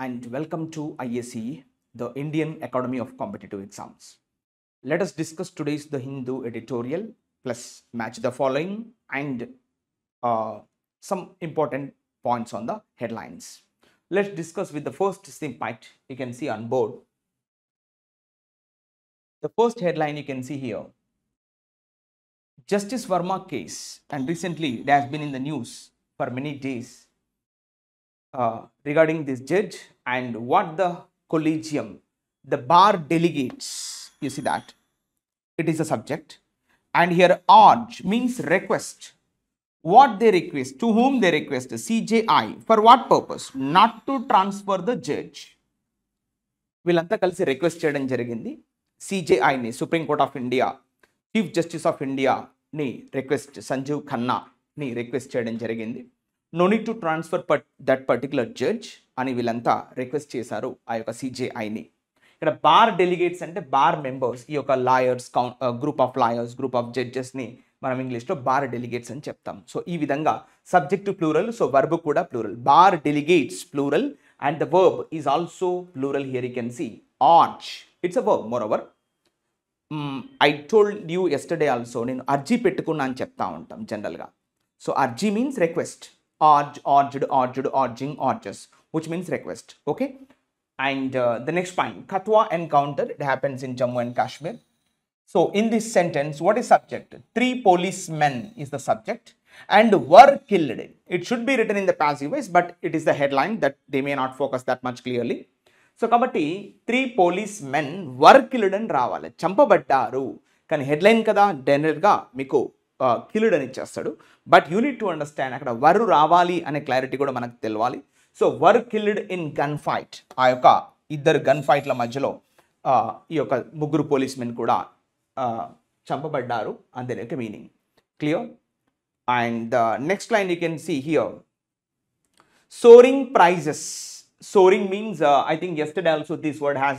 and welcome to IACE, the Indian Academy of Competitive Exams. Let us discuss today's The Hindu editorial plus match the following and some important points on the headlines. Let's discuss with the first snippet you can see on board. The first headline you can see here, Justice Verma case, and recently it has been in the news for many days regarding this judge and what the collegium, the bar delegates, you see that it is a subject, and here urge means request. What they request, to whom they request, CJI, for what purpose? Not to transfer the judge. వీళ్ళంతా కలిసి request చేయడం జరిగింది సిజేఐని, supreme court of India chief justice of ఇండియాని request, Sanjiv ఖన్నాని request చేయడం జరిగింది. No need to transfer that particular judge అని వీళ్ళంతా రిక్వెస్ట్ చేశారు ఆ యొక్క సిజేఐని. ఇక్కడ బార్ డెలిగేట్స్ అంటే బార్ మెంబర్స్, ఈ యొక్క lawyers, group of lawyers, group of జడ్జెస్ని మనం ఇంగ్లీష్లో బార్ డెలిగేట్స్ అని చెప్తాం. సో ఈ విధంగా సబ్జెక్టు ప్లూరల్, సో వర్బ్ కూడా plural, bar delegates plural, and the verb is also plural. Here you can see urge, it's a verb. Moreover, I told you yesterday also, నేను అర్జీ పెట్టుకున్నా అని చెప్తా ఉంటాం జనరల్గా. సో అర్జీ means request, urge, urged, urged, urging, urges, which means request. Okay, and the next point, Katwa encounter, it happens in Jammu and Kashmir. So in this sentence, what is subject? 3 policemen is the subject and were killed. It should be written in the passive voice, but it is the headline that they may not focus that much clearly. So kabatti 3 policemen were killed అని రావాలి, చంపబడ్డారు. కానీ headline కదా, డెనర్గా మీకు killed అని ఇచ్చేస్తాడు. But you need to understand, అక్కడ వరు రావాలి అనే క్లారిటీ కూడా మనకు తెలవాలి. So were killed in gun fight, ఆ యొక్క ఇద్దరు గన్ ఫైట్ల మధ్యలో ఈ యొక్క ముగ్గురు పోలీస్మెన్ కూడా చంపబడ్డారు అని దాని యొక్క meaning. Clear? And the next line you can see here, soaring prices. Soaring means I think yesterday also this word has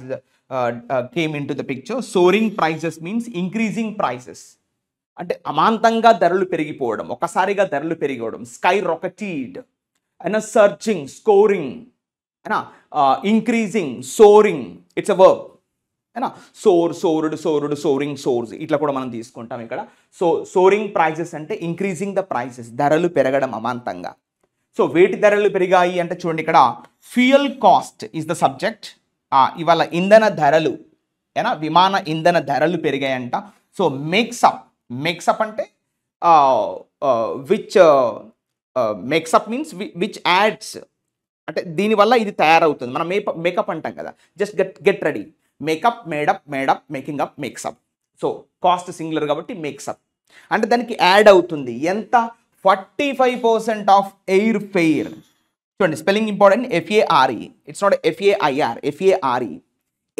came into the picture. Soaring prices means increasing prices. అంటే అమాంతంగా ధరలు పెరిగిపోవడం, ఒకసారిగా ధరలు పెరిగిపోవడం, sky rocketed and searching, scoring, increasing, soaring, it's a verb. Soar, soared, soared, soaring, soars, ఇట్లా కూడా మనం తీసుకుంటాం ఇక్కడ. సో సోరింగ్ ప్రైజెస్ అంటే ఇంక్రీజింగ్ ద ప్రైసెస్, ధరలు పెరగడం అమాంతంగా. సో వేటి ధరలు పెరిగాయి అంటే చూడండి, ఇక్కడ fuel cost is the subject. ఇవాళ ఇంధన ధరలు, విమాన ఇంధన ధరలు పెరిగాయంట. సో మేక్సప్, మేక్సప్ అంటే which makes up means which adds, అంటే దీనివల్ల ఇది తయారవుతుంది. మనం మేకప్ అంటాం కదా, just get ready. Makeup, made up, made up, making up, makes up. So cost singular కాబట్టి మేక్సప్ అంటే దానికి యాడ్ అవుతుంది. ఎంత? 45% ఆఫ్ ఎయిర్ ఫెయిర్. చూడండి spelling important, FARE, it's not FAIR, FARE.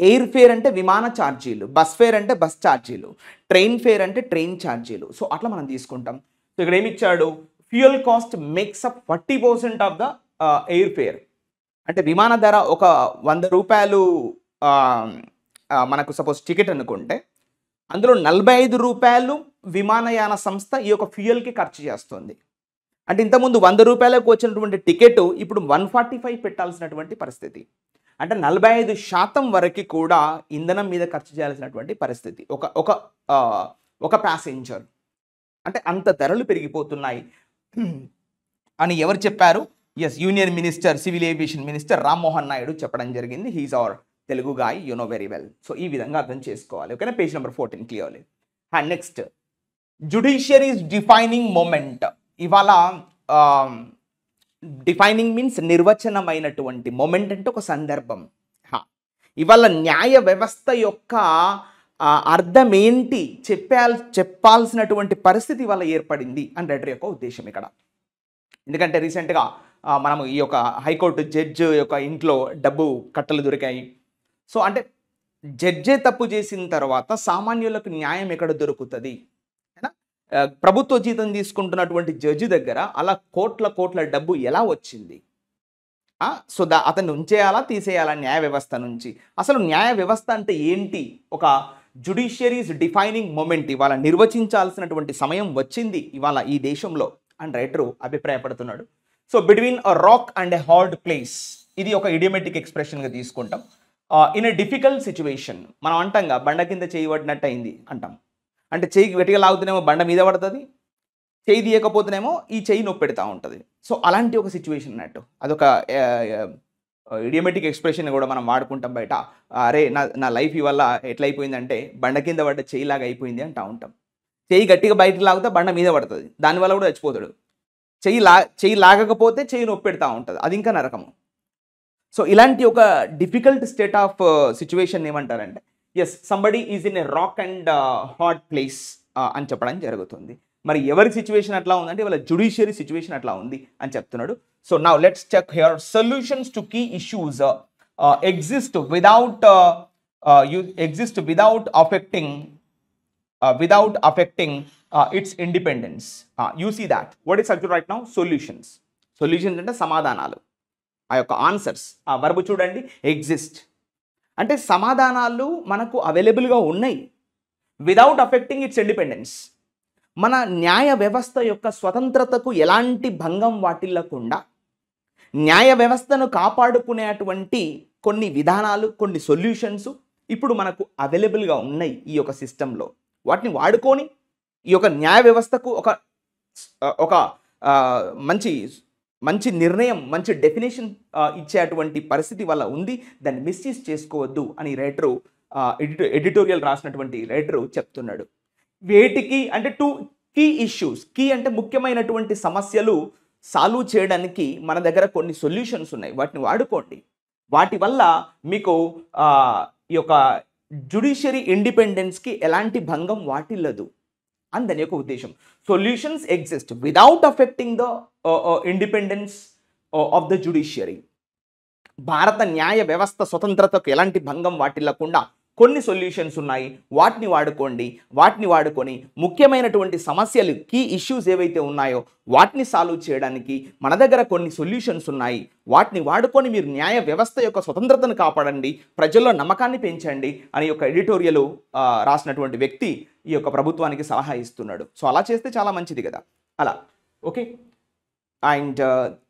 Air fare అంటే విమాన ఛార్జీలు, బస్ ఫేర్ అంటే బస్ ఛార్జీలు, ట్రైన్ ఫేర్ అంటే ట్రైన్ ఛార్జీలు. సో అట్లా మనం తీసుకుంటాం. సో ఇక్కడ ఏమి ఇచ్చాడు? Fuel cost makes up 40% of the air fare. అంటే విమాన ధర ఒక 100 రూపాయలు మనకు సపోజ్ టికెట్ అనుకుంటే, అందులో 45 రూపాయలు విమానయాన సంస్థ ఈ యొక్క ఫ్యూయల్కి ఖర్చు చేస్తుంది. అంటే ఇంతకుముందు 100 రూపాయలకు వచ్చినటువంటి టికెట్ ఇప్పుడు 145 పెట్టాల్సినటువంటి పరిస్థితి. అంటే 45% వరకు కూడా ఇంధనం మీద ఖర్చు చేయాల్సినటువంటి పరిస్థితి ఒక ప్యాసింజర్. అంటే అంత ధరలు పెరిగిపోతున్నాయి అని ఎవరు చెప్పారు? Yes, union minister, civil aviation minister Rammohan Naidu చెప్పడం జరిగింది. He's our Telugu guy, you know very well. So ఈ విధంగా అర్థం చేసుకోవాలి. ఓకేనా? Page number 14 clearly. And next, judiciary's defining moment. ఇవాళ డిఫైనింగ్ మీన్స్ నిర్వచనమైనటువంటి, మూమెంట్ అంటే ఒక సందర్భం. ఇవాళ న్యాయ వ్యవస్థ యొక్క అర్థం ఏంటి చెప్పాల్సినటువంటి పరిస్థితి ఇవాళ ఏర్పడింది అని రైటర్ యొక్క ఉద్దేశం ఇక్కడ. ఎందుకంటే రీసెంట్గా మనము ఈ యొక్క హైకోర్టు జడ్జ్ యొక్క ఇంట్లో డబ్బు కట్టలు దొరికాయి. సో అంటే జడ్జే తప్పు చేసిన తర్వాత సామాన్యులకు న్యాయం ఎక్కడ దొరుకుతుంది? ప్రభుత్వ జీతం తీసుకుంటున్నటువంటి జడ్జి దగ్గర అలా కోట్ల డబ్బు ఎలా వచ్చింది? సో అతన్ని ఉంచేయాలా, తీసేయాలా న్యాయ వ్యవస్థ నుంచి? అసలు న్యాయ వ్యవస్థ అంటే ఏంటి? ఒక జుడిషియరీస్ డిఫైనింగ్ మూమెంట్ ఇవాళ నిర్వచించాల్సినటువంటి సమయం వచ్చింది ఇవాళ ఈ దేశంలో అని రైటరు అభిప్రాయపడుతున్నాడు. So between a rock and a hard place, ఇది ఒక ఇడియోమెటిక్ ఎక్స్ప్రెషన్గా తీసుకుంటాం. ఇన్ ఎ డిఫికల్ట్ సిచ్యువేషన్ మనం అంటాంగా బండ కింద చేయి పడినట్టు అయింది అంటాం. అంటే చెయ్యి గట్టిగా లాగుతూనేమో బండ మీద పడుతుంది, చెయ్యి తీయకపోతేనేమో ఈ చెయ్యి నొప్పి పెడతా ఉంటుంది. సో అలాంటి ఒక సిచ్యువేషన్ అన్నట్టు. అదొక ఇడియోమెటిక్ ఎక్స్ప్రెషన్ కూడా మనం వాడుకుంటాం బయట. అరే నా లైఫ్ ఇవల్ల ఎట్లయిపోయిందంటే బండ కింద పడ్డ చెయ్యిలాగా అయిపోయింది అంటూ ఉంటాం. చెయ్యి గట్టిగా బయటకు లాగితే బండ మీద పడుతుంది, దానివల్ల కూడా చచ్చిపోతాడు. చెయ్యి లాగకపోతే చెయ్యి నొప్పి పెడతా ఉంటుంది, అది ఇంకా నరకము. సో ఇలాంటి ఒక డిఫికల్ట్ స్టేట్ ఆఫ్ సిచ్యువేషన్ ఏమంటారంటే as somebody is in a rock and hot place అని చెప్పడం జరుగుతుంది. మరి ఎవరి సిచ్యువేషన్ అట్లా ఉందంటే వాళ్ళ జ్యుడిషియరీ సిచ్యువేషన్ అట్లా ఉంది అని చెప్తున్నాడు. So now let's check here solutions to key issues exist without affecting its independence. You see that. What is subject right now? Solutions. Solutions అంటే సమాధానాలు, ఆ యొక్క ఆన్సర్స్. ఆ వర్బ్ చూడండి, ఎగ్జిస్ట్ అంటే సమాధానాలు మనకు అవైలబుల్గా ఉన్నాయి విదౌట్ అఫెక్టింగ్ ఇట్స్ ఇండిపెండెన్స్. మన న్యాయ వ్యవస్థ యొక్క స్వతంత్రతకు ఎలాంటి భంగం వాటిల్లకుండా న్యాయ వ్యవస్థను కాపాడుకునేటువంటి కొన్ని విధానాలు, కొన్ని సొల్యూషన్స్ ఇప్పుడు మనకు అవైలబుల్గా ఉన్నాయి ఈ యొక్క సిస్టంలో. వాటిని వాడుకొని ఈ యొక్క న్యాయ వ్యవస్థకు ఒక మంచి నిర్ణయం, మంచి డెఫినేషన్ ఇచ్చేటువంటి పరిస్థితి వల్ల ఉంది. దాన్ని మిస్యూజ్ చేసుకోవద్దు అని రైటరు ఎడిటోరియల్ రాసినటువంటి రైటరు చెప్తున్నాడు. వేటికి అంటే టూ కీ ఇష్యూస్. కీ అంటే ముఖ్యమైనటువంటి సమస్యలు సాల్వ్ చేయడానికి మన దగ్గర కొన్ని సొల్యూషన్స్ ఉన్నాయి, వాటిని వాడుకోండి. వాటి వల్ల మీకు ఈ యొక్క జ్యుడిషియరీ ఇండిపెండెన్స్కి ఎలాంటి భంగం వాటిల్లదు అని దాని యొక్క ఉద్దేశం. Solutions exist without affecting the independence of the judiciary. భారత న్యాయ వ్యవస్థ స్వతంత్రతకు ఎలాంటి భంగం వాటిల్లకుండా కొన్ని సొల్యూషన్స్ ఉన్నాయి, వాటిని వాడుకొని ముఖ్యమైనటువంటి సమస్యలు, కీ ఇష్యూస్ ఏవైతే ఉన్నాయో వాటిని సాల్వ్ చేయడానికి మన దగ్గర కొన్ని సొల్యూషన్స్ ఉన్నాయి. వాటిని వాడుకొని మీరు న్యాయ వ్యవస్థ యొక్క స్వతంత్రతను కాపాడండి, ప్రజల్లో నమ్మకాన్ని పెంచండి అని ఒక ఎడిటోరియల్ రాసినటువంటి వ్యక్తి ఈ యొక్క ప్రభుత్వానికి సలహా ఇస్తున్నాడు. సో అలా చేస్తే చాలా మంచిది కదా అలా. ఓకే, అండ్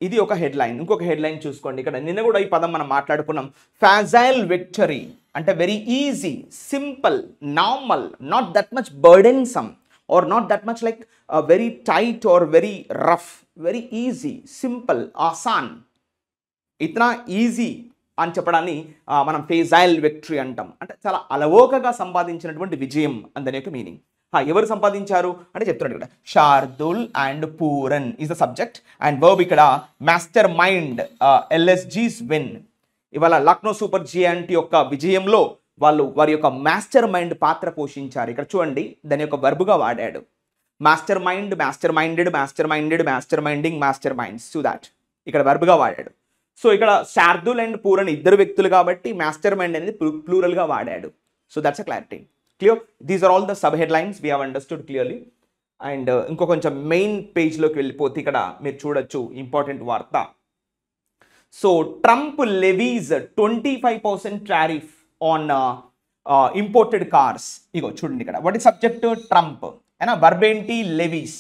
ఇది ఒక హెడ్లైన్. ఇంకొక హెడ్లైన్ చూసుకోండి. ఇక్కడ నిన్న కూడా ఈ పదం మనం మాట్లాడుకున్నాం. ఫ్యాజైల్ విక్టరీ అంటే very easy, simple, normal, not that much burdensome or not that much like very tight or very rough, very easy, simple, ఆసాన్, ఇతనా ఈజీ అని చెప్పడాన్ని మనం ఫేజైల్ విక్టరీ అంటాం. అంటే చాలా అలవోకగా సంపాదించినటువంటి విజయం అందని యొక్క మీనింగ్. ఎవరు సంపాదించారు అంటే చెప్తున్నాడు ఇక్కడ, Shardul and Pooran is the subject and verb ఇక్కడ మాస్టర్ మైండ్ ఎల్ఎస్జీస్ విన్. ఇవాళ లక్నో సూపర్ జెయింట్ యొక్క విజయంలో వారి యొక్క మాస్టర్ మైండ్ పాత్ర పోషించారు. ఇక్కడ చూడండి దాని యొక్క వర్బుగా వాడాడు. Master mind, master minded, master minded, master minding, master minds. So that ఇక్కడ వర్బుగా వాడాడు. సో ఇక్కడ శార్దుల్ అండ్ పూరన్ ఇద్దరు వ్యక్తులు కాబట్టి మాస్టర్ మైండ్ అనేది ప్లూరల్గా వాడాడు. So that's a clarity. Clear? These are all the sub headlines we have understood clearly. And ఇంకో కొంచెం మెయిన్ పేజ్లోకి వెళ్ళిపోతే ఇక్కడ మీరు చూడొచ్చు ఇంపార్టెంట్ వార్త. So Trump levies 25% tariff on imported cars. ఇగో చూడండి ఇక్కడ వాట్ ఇస్ సబ్జెక్ట్ ట్రంప్ అయినా వర్బ్ ఏంటి? లెవీస్.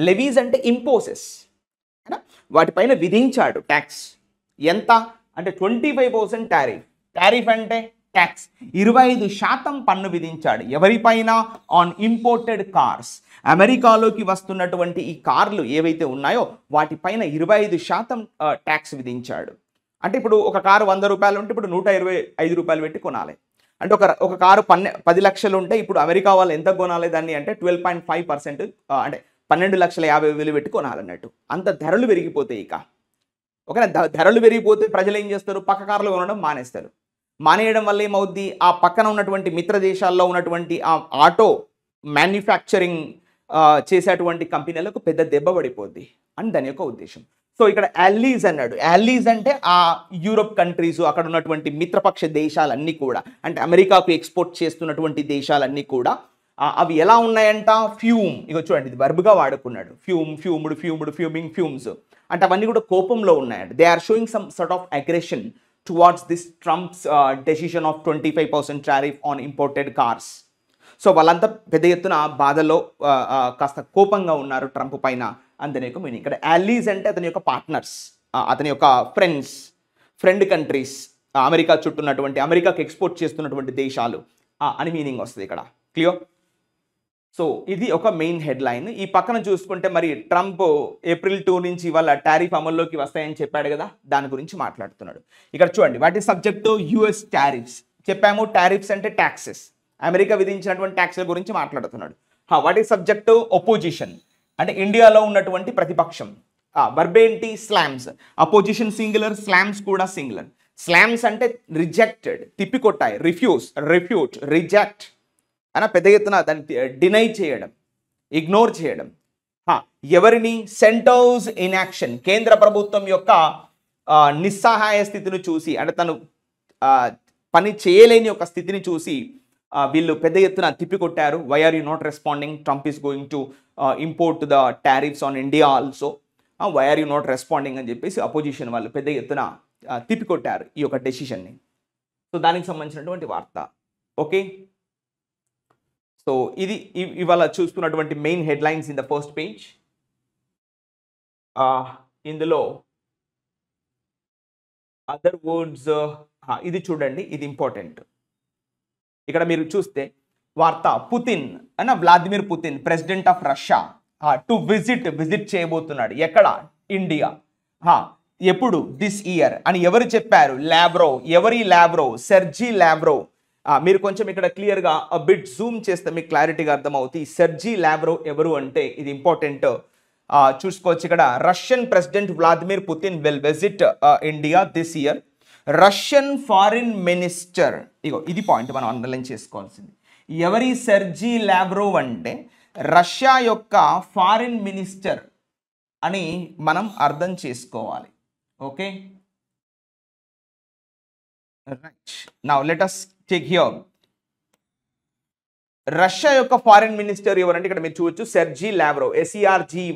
లెవీస్ అంటే ఇంపోసెస్ అయినా వాటిపైన విధించాడు ట్యాక్స్. ఎంత అంటే 25% టారిఫ్. టారిఫ్ అంటే ట్యాక్స్. 25% పన్ను విధించాడు ఎవరిపైన? On imported cars. అమెరికాలోకి వస్తున్నటువంటి ఈ కార్లు ఏవైతే ఉన్నాయో వాటిపైన 25% ట్యాక్స్ విధించాడు. అంటే ఇప్పుడు ఒక కారు 100 రూపాయలు ఉంటే ఇప్పుడు 125 రూపాయలు పెట్టి కొనాలి. అంటే ఒక కారు 10 లక్షలు ఉంటే ఇప్పుడు అమెరికా వాళ్ళు ఎంత కొనాలి దాన్ని అంటే 12.5% అంటే 12,50,000 పెట్టి కొనాలన్నట్టు. అంత ధరలు పెరిగిపోతాయి. ఇక ఓకేనా, ధరలు పెరిగిపోతే ప్రజలు ఏం చేస్తారు? పక్క కార్లు కొనడం మానేస్తారు. మానేయడం వల్ల ఏమవుద్ది? ఆ పక్కన ఉన్నటువంటి మిత్ర దేశాల్లో ఉన్నటువంటి ఆ ఆటో మ్యానుఫ్యాక్చరింగ్ చేసేటువంటి కంపెనీలకు పెద్ద దెబ్బ పడిపోద్ది అని దాని యొక్క ఉద్దేశం. సో ఇక్కడ అల్లీస్ అన్నాడు. అల్లీస్ అంటే ఆ యూరోప్ కంట్రీస్, అక్కడ ఉన్నటువంటి మిత్రపక్ష దేశాలన్నీ కూడా, అంటే అమెరికాకు ఎక్స్పోర్ట్ చేస్తున్నటువంటి దేశాలన్నీ కూడా అవి ఎలా ఉన్నాయంట? ఫ్యూమ్. ఇక చూడండి ఇది వర్బ్గా వాడుకున్నాడు. ఫ్యూమ్డ్, ఫ్యూమింగ్, ఫ్యూమ్స్ అంటే అవన్నీ కూడా కోపంలో ఉన్నాయంట. They are showing some sort of aggression towards this Trump's decision of 25% tariff on imported cars. So వాళ్ళంతా పెద్ద ఎత్తున బాధలో కాస్త కోపంగా ఉన్నారు ట్రంప్ పైన అని దాని యొక్క మీనింగ్. ఇక్కడ అలీస్ అంటే అతని యొక్క పార్ట్నర్స్, అతని యొక్క ఫ్రెండ్ కంట్రీస్, అమెరికా చుట్టూన్నటువంటి, అమెరికాకి ఎక్స్పోర్ట్ చేస్తున్నటువంటి దేశాలు అని మీనింగ్ వస్తుంది ఇక్కడ. క్లియర్? సో ఇది ఒక మెయిన్ హెడ్లైన్. ఈ పక్కన చూసుకుంటే మరి ట్రంప్ April 2 నుంచి ఇవాళ టారిఫ్ అమల్లోకి వస్తాయని చెప్పాడు కదా, దాని గురించి మాట్లాడుతున్నాడు. ఇక్కడ చూడండి, వాటి సబ్జెక్ట్ US టారిఫ్స్. చెప్పాము టారిఫ్స్ అంటే ట్యాక్సెస్, అమెరికా విధించినటువంటి ట్యాక్స్ల గురించి మాట్లాడుతున్నాడు. వాటి సబ్జెక్టు ఒపోజిషన్ అంటే ఇండియాలో ఉన్నటువంటి ప్రతిపక్షం. వర్బ్ ఏంటి? స్లామ్స్. అపోజిషన్ సింగులర్, స్లామ్స్ కూడా సింగులర్. స్లామ్స్ అంటే రిజెక్టెడ్, తిప్పికొట్టాయి, రిఫ్యూజ్, రిఫ్యూట్, రిజెక్ట్ అన్న పెద్ద ఎత్తున దాన్ని డినై చేయడం, ఇగ్నోర్ చేయడం. ఎవరిని? సెంటర్స్ ఇన్ యాక్షన్, కేంద్ర ప్రభుత్వం యొక్క నిస్సహాయ స్థితిని చూసి, అంటే తను పని చేయలేని ఒక స్థితిని చూసి వీళ్ళు పెద్ద ఎత్తున తిప్పికొట్టారు. Why are you not responding? Trump is going to import the tariffs on India also. Why are you not responding అని చెప్పేసి అపోజిషన్ వాళ్ళు పెద్ద ఎత్తున తిప్పికొట్టారు ఈ యొక్క డెసిషన్ని. సో దానికి సంబంధించినటువంటి వార్త. ఓకే, సో ఇది ఇవాళ చూస్తున్నటువంటి main headlines in the first page. ఇందులో అదర్ వర్డ్స్ ఇది చూడండి, ఇది ఇంపార్టెంట్. ఇక్కడ మీరు చూస్తే వార్త, పుతిన్ అన్న Vladimir Putin president of Russia to visit చేయబోతున్నాడు. ఎక్కడ? ఇండియా. ఎప్పుడు? దిస్ ఇయర్ అని ఎవరు చెప్పారు? లావ్రోవ్. ఎవరి లావ్రోవ్? Sergei Lavrov. మీరు కొంచెం ఇక్కడ క్లియర్గా బిట్ జూమ్ చేస్తే మీకు క్లారిటీగా అర్థమవుతుంది. సెర్జీ లావ్రోవ్ ఎవరు అంటే ఇది ఇంపార్టెంట్. చూసుకోవచ్చు ఇక్కడ, Russian president Vladimir Putin will visit India this year. Russian foreign minister, ఇగో ఇది పాయింట్ మనం అండర్లైన్ చేసుకోవాల్సింది. ఎవరి? సెర్జీ లావ్రోవ్ అంటే రష్యా యొక్క ఫారిన్ మినిస్టర్ అని మనం అర్థం చేసుకోవాలి. Okay, right. Now let us take here. Russia యొక్క ఫారిన్ మినిస్టర్ ఎవరంటే ఇక్కడ మీరు చూడొచ్చు, సెర్జీ లావ్రోవ్, SERGY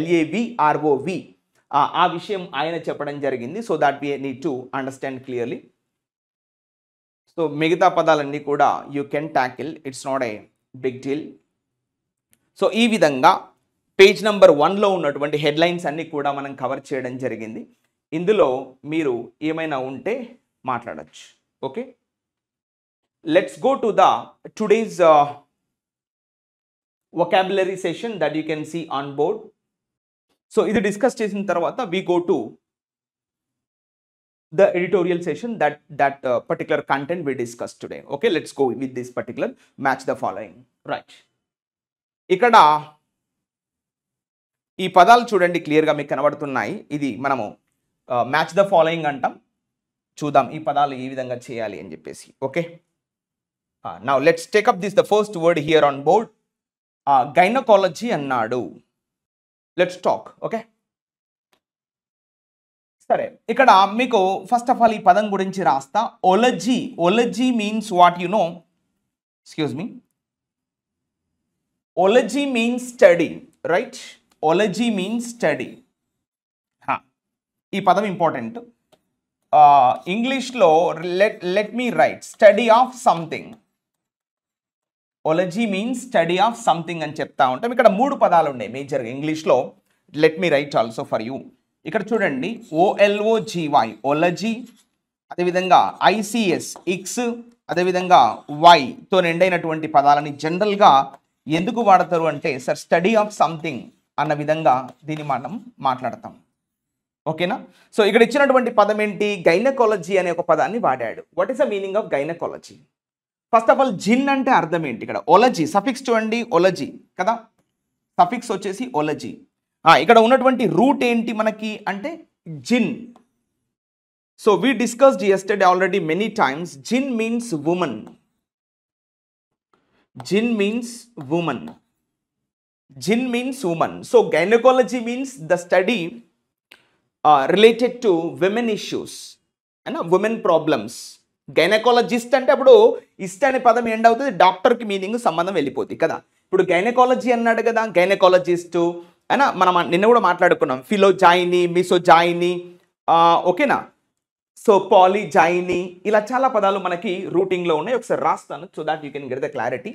LAVROV. ఆ విషయం ఆయన చెప్పడం జరిగింది. So that we need to understand clearly. So మిగతా పదాలన్నీ కూడా you can tackle, it's not a big deal. So ఈ విధంగా పేజ్ నెంబర్ 1లో ఉన్నటువంటి హెడ్లైన్స్ అన్నీ కూడా మనం కవర్ చేయడం జరిగింది. ఇందులో మీరు ఏమైనా ఉంటే మాట్లాడచ్చు. Okay, let's go to the today's vocabulary session that you can see on board. So ఇది డిస్కస్ చేసిన తర్వాత we go to the editorial session that particular content we discussed today. Okay, let's go with this particular match the following. Right, ఇక్కడ ఈ పదాలు చూడండి, క్లియర్గా మీకు కనబడుతున్నాయి. ఇది మనము మ్యాచ్ ద ఫాలోయింగ్ అంటాం. చూద్దాం ఈ పదాలు ఏ విధంగా చేయాలి అని చెప్పేసి. Okay, now let's take up the first word here on board. Gynecology అన్నాడు. Let's talk. Okay, సరే, ఇక్కడ మీకు ఫస్ట్ ఆఫ్ ఆల్ ఈ పదం గురించి రాస్తా. Ology. Ology means what you know, excuse me, ology means study, right? Ology means study. ఈ పదం ఇంపార్టెంట్. ఇంగ్లీష్లో let me write, study of something. Ology means study of something అని చెప్తా ఉంటాం. ఇక్కడ 3 పదాలు ఉన్నాయి మేజర్గా ఇంగ్లీష్లో. Let me write also for you. ఇక్కడ చూడండి, OLOGY ఒలజీ, అదేవిధంగా ICS ఇక్స్, అదేవిధంగా వైతో నిండైనటువంటి పదాలని జనరల్గా ఎందుకు వాడతారు అంటే, సార్ స్టడీ ఆఫ్ సంథింగ్ అన్న విధంగా దీన్ని మనం మాట్లాడతాం. ఓకేనా? సో ఇక్కడ ఇచ్చినటువంటి పదం ఏంటి? గైనకాలజీ అనే ఒక పదాన్ని వాడాడు. What is the meaning of gynaecology? First of all gyn అంటే అర్థం ఏంటి? ఇక్కడ ఒలజీ సఫిక్స్ చూడండి, ఒలజీ కదా, సఫిక్స్ వచ్చేసి ఒలజీ. ఇక్కడ ఉన్నటువంటి రూట్ ఏంటి మనకి అంటే gyn. So we discussed yesterday already many times. Gyn means woman. Gyn means woman. Gyn means woman. So gynaecology means the study related to women issues and women problems. Gynaecologist అంటే అప్పుడు ఇస్ట్ అనే పదం end అవుతుంది, డాక్టర్కి meaning సంబంధం వెళ్ళిపోతుంది కదా. ఇప్పుడు గైనకాలజీ అన్నాడు కదా, గైనకాలజిస్టు అయినా మనం నిన్న కూడా మాట్లాడుకున్నాం. ఫిలోజైని, మిసోజైని, ఓకేనా? సో పాలిజైని, ఇలా చాలా పదాలు మనకి రూటింగ్లో ఉన్నాయి. ఒకసారి రాస్తాను so that you can get the clarity.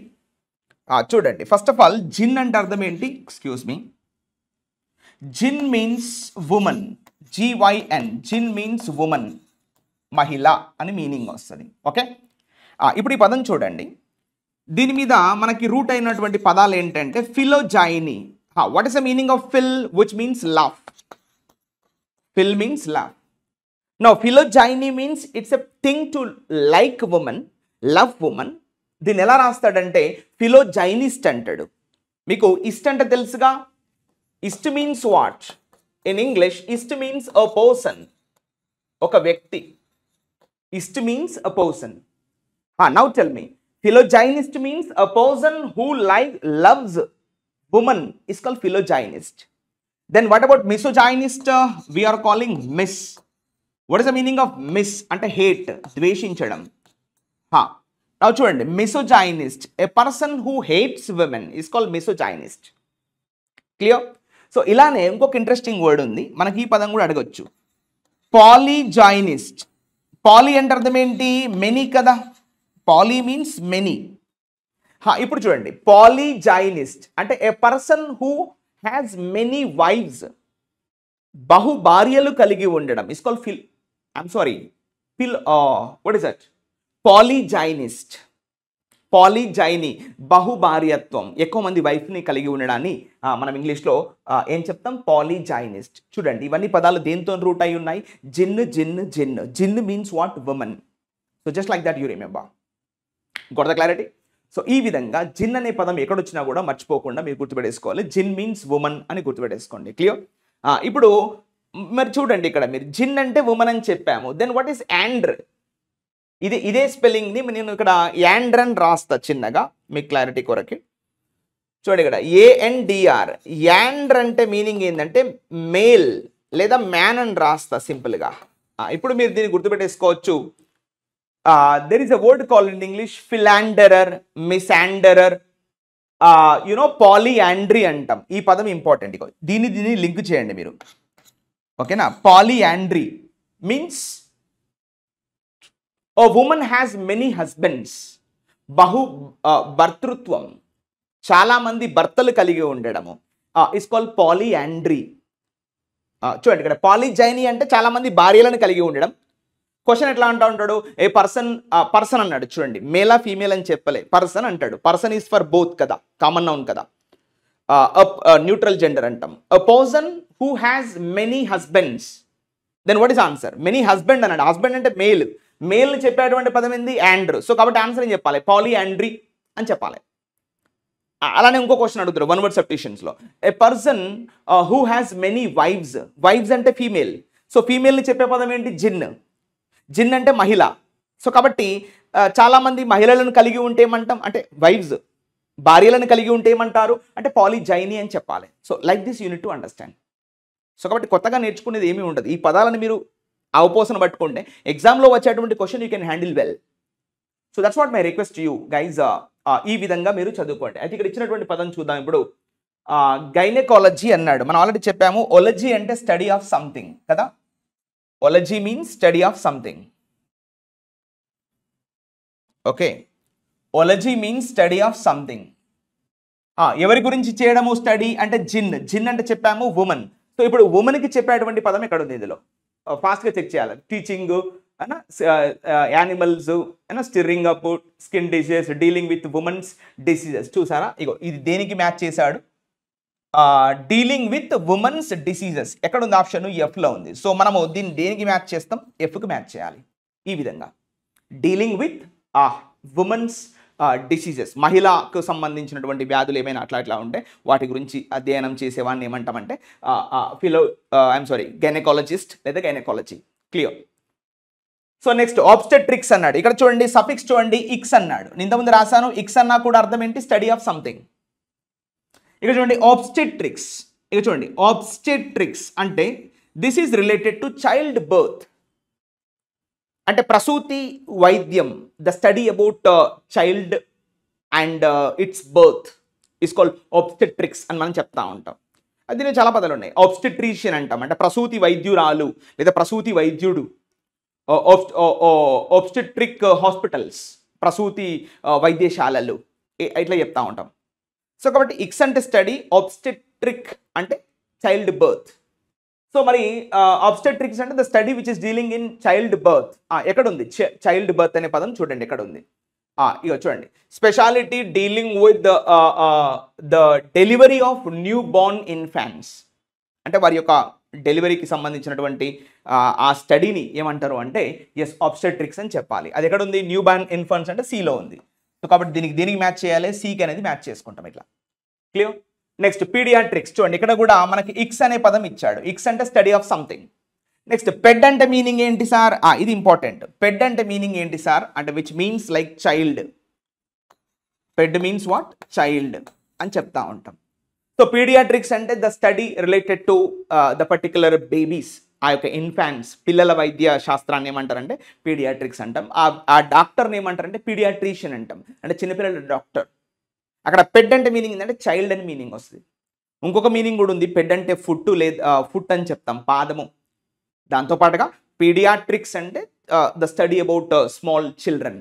చూడండి, ఫస్ట్ ఆఫ్ ఆల్ జిన్ అంటే అర్థం ఏంటి? ఎక్స్క్యూజ్ మీ, జిన్ మీన్స్ ఉమెన్. GYN, జిన్ మీన్స్ ఉమెన్. మహిళ అని మీనింగ్ వస్తుంది. ఓకే, ఇప్పుడు ఈ పదం చూడండి. దీని మీద మనకి రూట్ అయినటువంటి పదాలు ఏంటంటే philogyny. What is the meaning of phil, which means love. Phil means love. Now philogyny means it's a thing to like woman, love woman. దీన్ని ఎలా రాస్తాడంటే ఫిలోజైనిస్ట్ అంటాడు. మీకు ఇస్ట్ అంటే తెలుసుగా. Ist means what in English? Ist means a person, ఒక వ్యక్తి. Ist means a person. Now tell me, philogynist means a person who loves woman is called philogynist. Then what about misogynist? We are calling miss. What is the meaning of miss? Ante hate, dveshinchadam. Now chudandi, misogynist, a person who hates women is called misogynist. Clear? So ilane inkoka interesting word undi, manaki ee padam kuda adagొచ్చు. Polygynist. Poly అంటే అర్థం ఏంటి? many కదా. Poly means many. ఇప్పుడు చూడండి, polygynist అంటే a person who has many wives, బహు భార్యలు కలిగి ఉండడం is called what is that? Polygynist. Polygyny, బహుభార్యత్వం, ఎక్కువ మంది వైఫ్ని కలిగి ఉండడాన్ని మనం ఇంగ్లీష్లో ఏం చెప్తాం? పాలీజైనిస్ట్. చూడండి, ఇవన్నీ పదాలు దేంతో రూట్ అయి ఉన్నాయి? Gyn, gyn, gyn. Gyn means what? Woman. So just like that you remember. Got the clarity? So ఈ విధంగా జిన్ అనే పదం ఎక్కడొచ్చినా కూడా మర్చిపోకుండా మీరు గుర్తుపెట్టేసుకోవాలి. జిన్ మీన్స్ ఉమెన్ అని గుర్తుపెట్టేసుకోండి. క్లియర్? ఇప్పుడు మరి చూడండి, ఇక్కడ మీరు జిన్ అంటే ఉమెన్ అని చెప్పాము. Then what is andr? ఇదే స్పెల్లింగ్ని నేను ఇక్కడ యాండ్ర్ అని రాస్తా చిన్నగా మీకు క్లారిటీ కొరకి. చూడండి, ఇక్కడ ANDR. యాండ్ర్ అంటే మీనింగ్ ఏంటంటే మేల్ లేదా మ్యాన్ అని రాస్తా సింపుల్గా. ఇప్పుడు మీరు దీన్ని గుర్తుపెట్టేసుకోవచ్చు. There is a word called in English philanderer, misanderer, polyandry అంటాం. ఈ పదం ఇంపార్టెంట్. దీన్ని లింక్ చేయండి మీరు. ఓకేనా? Polyandry means a woman has many husbands. భర్తృత్వం, చాలా మంది భర్తలు కలిగి ఉండడము ఇస్ కాల్డ్ పాలియాండ్రీ. చూడండి, ఇక్కడ పాలిజైని అంటే చాలా మంది భార్యలను కలిగి ఉండడం. క్వశ్చన్ ఎట్లా అంటూ ఉంటాడు? ఏ పర్సన్ అన్నాడు. చూడండి, మేలా ఫీమేల్ అని చెప్పలే, పర్సన్ అంటాడు. పర్సన్ ఈజ్ ఫర్ బోత్ కదా, కామన్ నౌన్ కదా. న్యూట్రల్ జెండర్ అంటాం. A person who has many husbands. Then what is answer? Many husband అన్నాడు. హస్బెండ్ అంటే మేల్. మేల్ని చెప్పేటువంటి పదం ఏంది? యాండ్ర్. సో కాబట్టి ఆన్సర్ ఏం చెప్పాలి? పాలియాండ్రీ అని చెప్పాలి. అలానే ఇంకో క్వశ్చన్ అడుగుతారు వన్ వర్డ్ సబ్స్టిట్యూషన్స్లో. A person who has many wives. Wives అంటే ఫీమేల్. సో ఫీమేల్ని చెప్పే పదం ఏంటి? జిన్. జిన్ అంటే మహిళ. సో కాబట్టి చాలామంది మహిళలను కలిగి ఉంటే ఏమంటాం? అంటే వైఫ్స్, భార్యలను కలిగి ఉంటే ఏమంటారు? అంటే పాలిజైని అని చెప్పాలి. So like this unit to understand. So కాబట్టి కొత్తగా నేర్చుకునేది ఏమీ ఉండదు. ఈ పదాలను మీరు అవపోసన పట్టుకుంటే ఎగ్జామ్లో వచ్చేటువంటి question you can handle well. So that's what my request you guys. ఈ విధంగా మీరు చదువుకోండి. అయితే ఇక్కడ ఇచ్చినటువంటి పదం చూద్దాం ఇప్పుడు. గైనకాలజీ అన్నాడు. మనం ఆల్రెడీ చెప్పాము, ఒలజీ అంటే స్టడీ ఆఫ్ సంథింగ్ కదా. Ology means study of something. Okay. Ology means study of something. ఎవరి గురించి చేయడము స్టడీ అంటే జిన్. జిన్ అంటే చెప్పాము ఉమెన్. సో ఇప్పుడు ఉమెన్కి చెప్పేటువంటి పదం ఎక్కడ ఉంది? ఇందులో ఫాస్ట్గా చెక్ చేయాలి. Teaching, animals, stirring up, skin diseases, dealing with women's diseases. చూసారా? ఇగో ఇది దేనికి మ్యాచ్ చేశాడు? Dealing with women's diseases. ఎక్కడ ఉంది ఆప్షన్? ఎఫ్లో ఉంది. సో మనము దీన్ని దేనికి మ్యాచ్ చేస్తాం? ఎఫ్కి మ్యాచ్ చేయాలి. ఈ విధంగా డీలింగ్ విత్ ఉమెన్స్ డిసీజెస్, మహిళకు సంబంధించినటువంటి వ్యాధులు ఏమైనా అట్లా ఉంటే వాటి గురించి అధ్యయనం చేసేవాడిని ఏమంటామంటే గైనకాలజిస్ట్ లేదా gynaecology. Clear? So next obstetrics అన్నాడు. ఇక్కడ చూడండి, సఫిక్స్ చూడండి, ఇక్స్ అన్నాడు. ఇంతకుముందు రాశాను. ఇక్స్ అన్నా కూడా అర్థం ఏంటి? Study of something. ఇక్కడ చూడండి ఆబ్స్టెట్రిక్స్. ఇక్కడ చూడండి ఆబ్స్టెట్రిక్స్ అంటే this is related to child birth. అంటే ప్రసూతి వైద్యం. The study about child and it's birth is called obstetrics అని మనం చెప్తా ఉంటాం. దీనిలో చాలా పదాలు ఉన్నాయి. ఆబ్స్టెట్రీషియన్ అంటాం, అంటే ప్రసూతి వైద్యురాలు లేదా ప్రసూతి వైద్యుడు. ఆబ్స్టెట్రిక్ హాస్పిటల్స్, ప్రసూతి వైద్యశాలలు, ఇట్లా చెప్తా ఉంటాం. సో కాబట్టి ఇక్స్ అంటే స్టడీ, ఆబ్స్టెట్రిక్ అంటే చైల్డ్ బర్త్. సో మరి ఆబ్స్టెట్రిక్స్ అంటే the study which is dealing in child birth. ఎక్కడ ఉంది చైల్డ్ బర్త్ అనే పదం చూడండి ఎక్కడ ఉంది. ఇక చూడండి, speciality dealing with the delivery of new Born infants, అంటే వారి యొక్క డెలివరీకి సంబంధించినటువంటి ఆ స్టడీని ఏమంటారు అంటే ఎస్ ఆబ్స్టెట్రిక్స్ అని చెప్పాలి. అది ఎక్కడ ఉంది, న్యూ బోర్న్ ఇన్ఫాంట్స్ అంటే సిలో ఉంది. సో కాబట్టి దీనికి మ్యాచ్ చేయాలి, సికి అనేది మ్యాచ్ చేసుకుంటాం ఇట్లా. క్లియర్. నెక్స్ట్ పీడియాట్రిక్స్ చూడండి, ఇక్కడ కూడా మనకి ఇక్స్ అనే పదం ఇచ్చాడు. ఇక్స్ అంటే స్టడీ ఆఫ్ సంథింగ్. నెక్స్ట్ పెడ్ అంటే మీనింగ్ ఏంటి సార్, ఇది ఇంపార్టెంట్. పెడ్ అంటే మీనింగ్ ఏంటి సార్ అంటే which means like child. Ped means what, child అని చెప్తా ఉంటాం. సో పీడియాట్రిక్స్ అంటే the study related to the particular babies, ఆ యొక్క ఇన్ఫాంట్స్, పిల్లల వైద్య శాస్త్రాన్ని ఏమంటారంటే పీడియాట్రిక్స్ అంటాం. ఆ డాక్టర్ని ఏమంటారంటే పీడియాట్రిషియన్ అంటాం, అంటే చిన్నపిల్లల డాక్టర్. అక్కడ పెడ్ అంటే మీనింగ్ ఏంటంటే చైల్డ్ అని మీనింగ్ వస్తుంది. ఇంకొక మీనింగ్ కూడా ఉంది, పెడ్ అంటే ఫుట్ ఫుట్ అని చెప్తాం, పాదము. దాంతోపాటుగా పీడియాట్రిక్స్ అంటే the study about small children.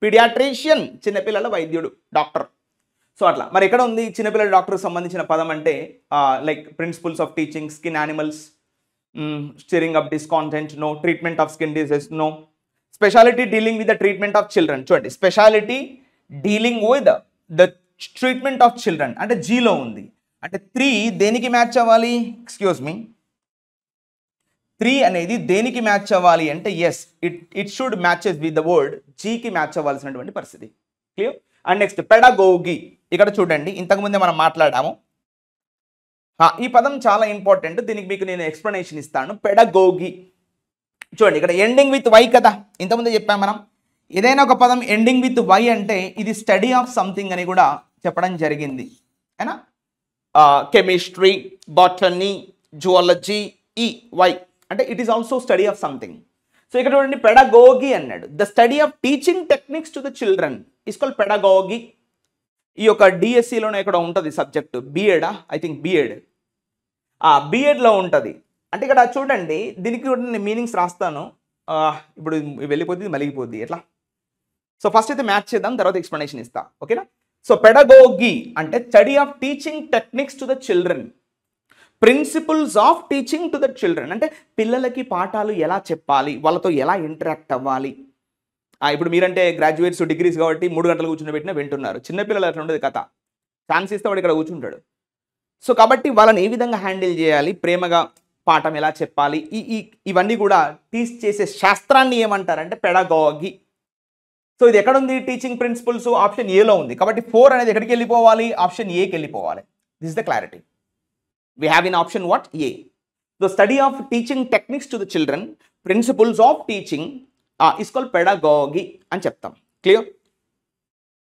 Pediatrician చిన్నపిల్లల వైద్యుడు, డాక్టర్. సో అట్లా మరి ఎక్కడ ఉంది చిన్నపిల్లల డాక్టర్కి సంబంధించిన పదం అంటే like principles of teaching skin animals, stirring up discontent, no. Treatment of skin diseases, no. Speciality dealing with the treatment of children. చూడండి, speciality dealing with the treatment of children అంటే జీలో ఉంది. అంటే 3 దేనికి మ్యాచ్ అవ్వాలి, ఎక్స్క్యూజ్ మీ, 3 అనేది దేనికి match అవ్వాలి అంటే yes it should matches with the word జీకి మ్యాచ్ అవ్వాల్సినటువంటి పరిస్థితి. క్లియర్. అండ్ నెక్స్ట్ పెడగోగి, ఇక్కడ చూడండి ఇంతకుముందే మనం మాట్లాడాము. ఈ పదం చాలా ఇంపార్టెంట్, దీనికి మీకు నేను ఎక్స్ప్లెనేషన్ ఇస్తాను. పెడగోగి చూడండి, ఇక్కడ ఎండింగ్ విత్ వై కదా, ఇంతకుముందే చెప్పాం మనం. ఏదైనా ఒక పదం ఎండింగ్ విత్ వై అంటే ఇది స్టడీ ఆఫ్ సంథింగ్ అని కూడా చెప్పడం జరిగింది, అయినా. కెమిస్ట్రీ, బాటనీ, జువాలజీ, ఈ వై అంటే it is also study of something. So ఇక్కడ చూడండి పెడగోగి అన్నాడు, the study of teaching techniques to the children is called pedagogy. ఈ యొక్క డిఎస్సిలోనే ఇక్కడ ఉంటుంది subject, BEd, I think BEd, బిఎడ్లో ఉంటుంది. అంటే ఇక్కడ చూడండి దీనికి కూడా నేను మీనింగ్స్ రాస్తాను. ఇప్పుడు వెళ్ళిపోతుంది మలిగిపోద్ది ఎట్లా. సో ఫస్ట్ అయితే మ్యాచ్ చేద్దాం, తర్వాత ఎక్స్ప్లెనేషన్ ఇస్తా, ఓకేనా. సో పెడగోగి అంటే study of teaching techniques to the children, principles of teaching to the children అంటే పిల్లలకి పాఠాలు ఎలా చెప్పాలి, వాళ్ళతో ఎలా ఇంటరాక్ట్ అవ్వాలి. ఇప్పుడు మీరంటే గ్రాడ్యుయేట్స్, డిగ్రీస్ కాబట్టి 3 గంటలు కూర్చుని పెట్టినా వింటున్నారు. చిన్నపిల్లలు అట్లా ఉండదు కథ, ఛాన్స్ ఇస్తే వాడు ఇక్కడ కూర్చుంటాడు. సో కాబట్టి వాళ్ళని ఏ విధంగా హ్యాండిల్ చేయాలి, ప్రేమగా పాఠం ఎలా చెప్పాలి, ఇవన్నీ కూడా టీచ్ చేసే శాస్త్రాన్ని ఏమంటారంటే పెడగోగి. సో ఇది ఎక్కడ ఉంది, టీచింగ్ ప్రిన్సిపల్స్ ఆప్షన్ ఏలో ఉంది. కాబట్టి 4 అనేది ఎక్కడికి వెళ్ళిపోవాలి, ఆప్షన్ ఏకి వెళ్ళిపోవాలి. This is the clarity we have in option what, A. The study of teaching techniques to the children, principles of teaching is called pedagogy అని చెప్తాం. క్లియర్.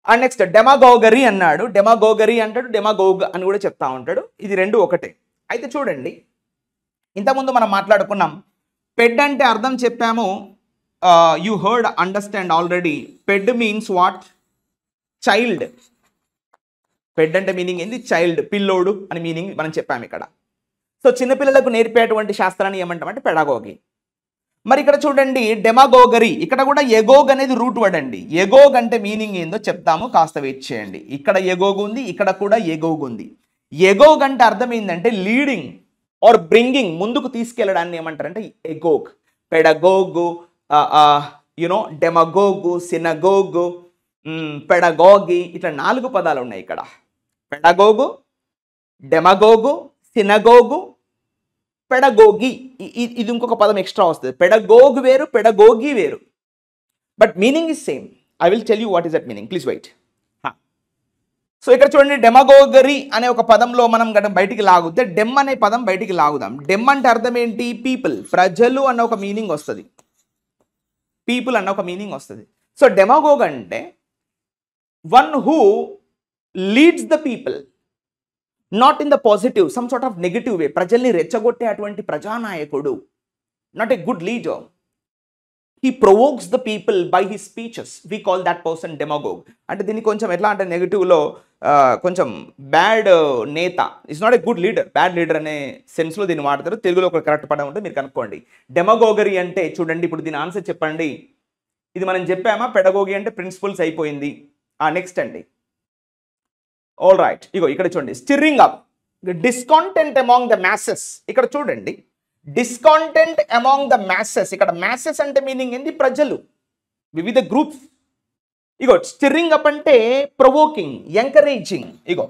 అండ్ నెక్స్ట్ డెమాగోగరీ అన్నాడు, డెమాగోగరీ అంటాడు, డెమాగోగ్ అని కూడా చెప్తా ఉంటాడు. ఇది రెండు ఒకటే. అయితే చూడండి ఇంతకుముందు మనం మాట్లాడుకున్నాం, పెడ్ అంటే అర్థం చెప్పాము. You heard, understand already. Ped means what, child. Ped అంటే మీనింగ్ ఏంది, చైల్డ్, పిల్లోడు అని మీనింగ్ మనం చెప్పాము ఇక్కడ. సో చిన్నపిల్లలకు నేర్పేటువంటి శాస్త్రాన్ని ఏమంటామంటే పెడాగోగి. మరి ఇక్కడ చూడండి డెమాగోగరీ, ఇక్కడ కూడా ఎగోగ్ అనేది రూట్ వర్డ్ అండి. ఎగోగ్ అంటే మీనింగ్ ఏందో చెప్తాము, కాస్త వెయిట్ చేయండి. ఇక్కడ ఎగోగ్ ఉంది, ఇక్కడ కూడా ఎగోగ్ ఉంది. ఎగోగ్ అంటే అర్థం ఏంటంటే లీడింగ్ ఆర్ బ్రింగింగ్, ముందుకు తీసుకెళ్ళడాన్ని ఏమంటారంటే ఎగోగ్. పెడగోగు, డెమగోగు, సినగోగు, పెడగోగి, ఇట్లా 4 పదాలు ఉన్నాయి ఇక్కడ. Pedagogue, demagogue, synagogue, pedagogy. ఇది ఇంకొక పదం ఎక్స్ట్రా వస్తుంది. పెడగోగు వేరు, పెడగోగి వేరు, but meaning is same. I will tell you what is that meaning, please wait. So ఇక్కడ చూడండి డెమగోగరీ అనే ఒక పదంలో మనం బయటికి లాగుతే డెమ్ అనే పదం బయటికి లాగుదాం. డెమ్ అంటే అర్థం ఏంటి, పీపుల్, ప్రజలు అన్న ఒక మీనింగ్ వస్తుంది. పీపుల్ అన్న ఒక మీనింగ్ వస్తుంది. సో డెమగోగ్ అంటే one who leads the people, not in the positive, some sort of negative way. ప్రజల్ని రెచ్చగొట్టే అటువంటి ప్రజానాయకుడు, not a good leader. He provokes the people by his speeches, we call that person demagogue. అంటే దీన్ని కొంచెం ఎట్లా అంటే నెగిటివ్లో కొంచెం బ్యాడ్ నేత, it's not a good leader, bad leader అనే సెన్స్లో దీన్ని వాడతారు. తెలుగులో ఒక కరెక్ట్ పదం ఉంటే మీరు కనుక్కోండి. డెమగోగరీ అంటే చూడండి, ఇప్పుడు దీని ఆన్సర్ చెప్పండి. ఇది మనం చెప్పామా, పెడగోగి అంటే ప్రిన్సిపల్స్ అయిపోయింది. నెక్స్ట్ అండి, ఆల్ రైట్, ఇగో ఇక్కడ చూడండి stirring up discontent among the masses. ఇక్కడ చూడండి డిస్కాంటెంట్ అమాంగ్ ద మ్యాసెస్. ఇక్కడ మ్యాసెస్ అంటే మీనింగ్ ఏంది? ప్రజలు, వివిధ గ్రూప్స్. ఇగో స్టిర్రింగ్ అప్ అంటే ప్రొవోకింగ్, ఎంకరేజింగ్. ఇగో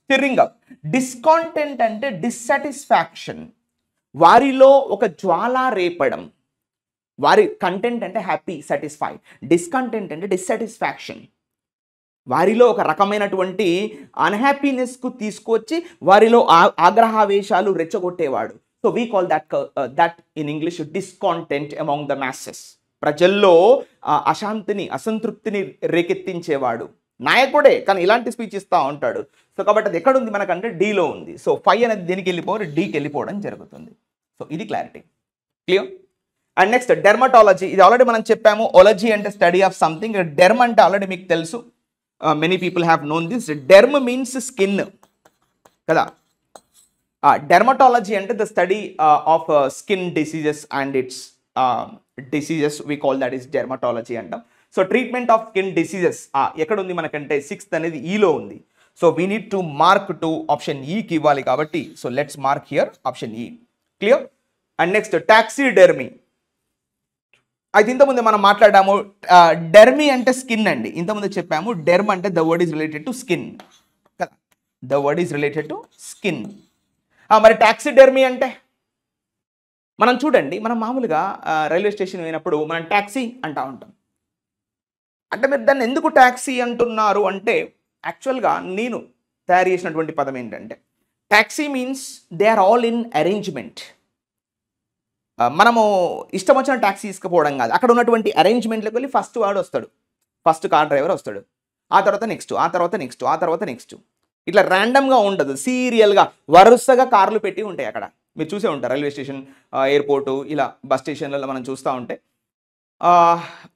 స్టిర్రింగ్ అప్. డిస్కాంటెంట్ అంటే డిస్సాటిస్ఫాక్షన్, వారిలో ఒక జ్వాల రేపడం. వారి కంటెంట్ అంటే హ్యాపీ, సాటిస్ఫై. డిస్కంటెంట్ అంటే డిస్సాటిస్ఫాక్షన్, వారిలో ఒక రకమైనటువంటి అన్హ్యాపీనెస్కు తీసుకొచ్చి వారిలో ఆగ్రహావేశాలు రెచ్చగొట్టేవాడు. So we call that in English discontent among the masses. ప్రజల్లో అశాంతిని, అసంతృప్తిని రేకెత్తించేవాడు. నాయకుడే కానీ ఇలాంటి స్పీచ్ ఇస్తూ ఉంటాడు. సో కాబట్టి అది ఎక్కడుంది మనకంటే డీలో ఉంది. సో 5 అనేది దేనికి వెళ్ళిపోవాలి? డీకి వెళ్ళిపోవడం జరుగుతుంది. సో ఇది clarity. Clear? And next dermatology. ఇది ఆల్రెడీ మనం చెప్పాము. ఒలజీ అంటే స్టడీ ఆఫ్ సంథింగ్. డెర్మ్ అంటే ఆల్రెడీ మీకు తెలుసు. Many people have known this. Derm means skin కదా. డెర్మటాలజీ అంటే the study of skin diseases and its diseases, we call that is dermatology అంటాం. So treatment of skin diseases ఎక్కడ ఉంది మనకంటే 6th అనేది ఈలో ఉంది. So we need to mark to option ఈకి ఇవ్వాలి కాబట్టి so let's mark here option E. Clear? And next taxidermy. అయితే ఇంతకుముందు మనం మాట్లాడాము. డెర్మీ అంటే స్కిన్ అండి. ఇంతకుముందు చెప్పాము డెర్మ్ అంటే the word is related to skin కదా. The word is related to skin. మరి టాక్సిడెర్మీ అంటే మనం చూడండి, మనం మామూలుగా రైల్వే స్టేషన్ పోయినప్పుడు మనం ట్యాక్సీ అంటూ ఉంటాం. అంటే మీరు దాన్ని ఎందుకు ట్యాక్సీ అంటున్నారు అంటే యాక్చువల్గా నేను తయారు చేసినటువంటి పదం ఏంటంటే taxi means they are all in arrangement. మనము ఇష్టం వచ్చిన ట్యాక్సీ తీసుకుపోవడం కాదు. అక్కడ ఉన్నటువంటి అరేంజ్మెంట్లోకి వెళ్ళి ఫస్ట్ వాడు వస్తాడు, ఫస్ట్ కార్ డ్రైవర్ వస్తాడు, ఆ తర్వాత నెక్స్ట్, ఆ తర్వాత నెక్స్ట్, ఆ తర్వాత నెక్స్ట్. ఇట్లా ర్యాండమ్గా ఉండదు, సీరియల్గా వరుసగా కార్లు పెట్టి ఉంటాయి. అక్కడ మీరు చూసే ఉంటారు రైల్వే స్టేషన్, ఎయిర్పోర్టు, ఇలా బస్ స్టేషన్లలో మనం చూస్తూ ఉంటే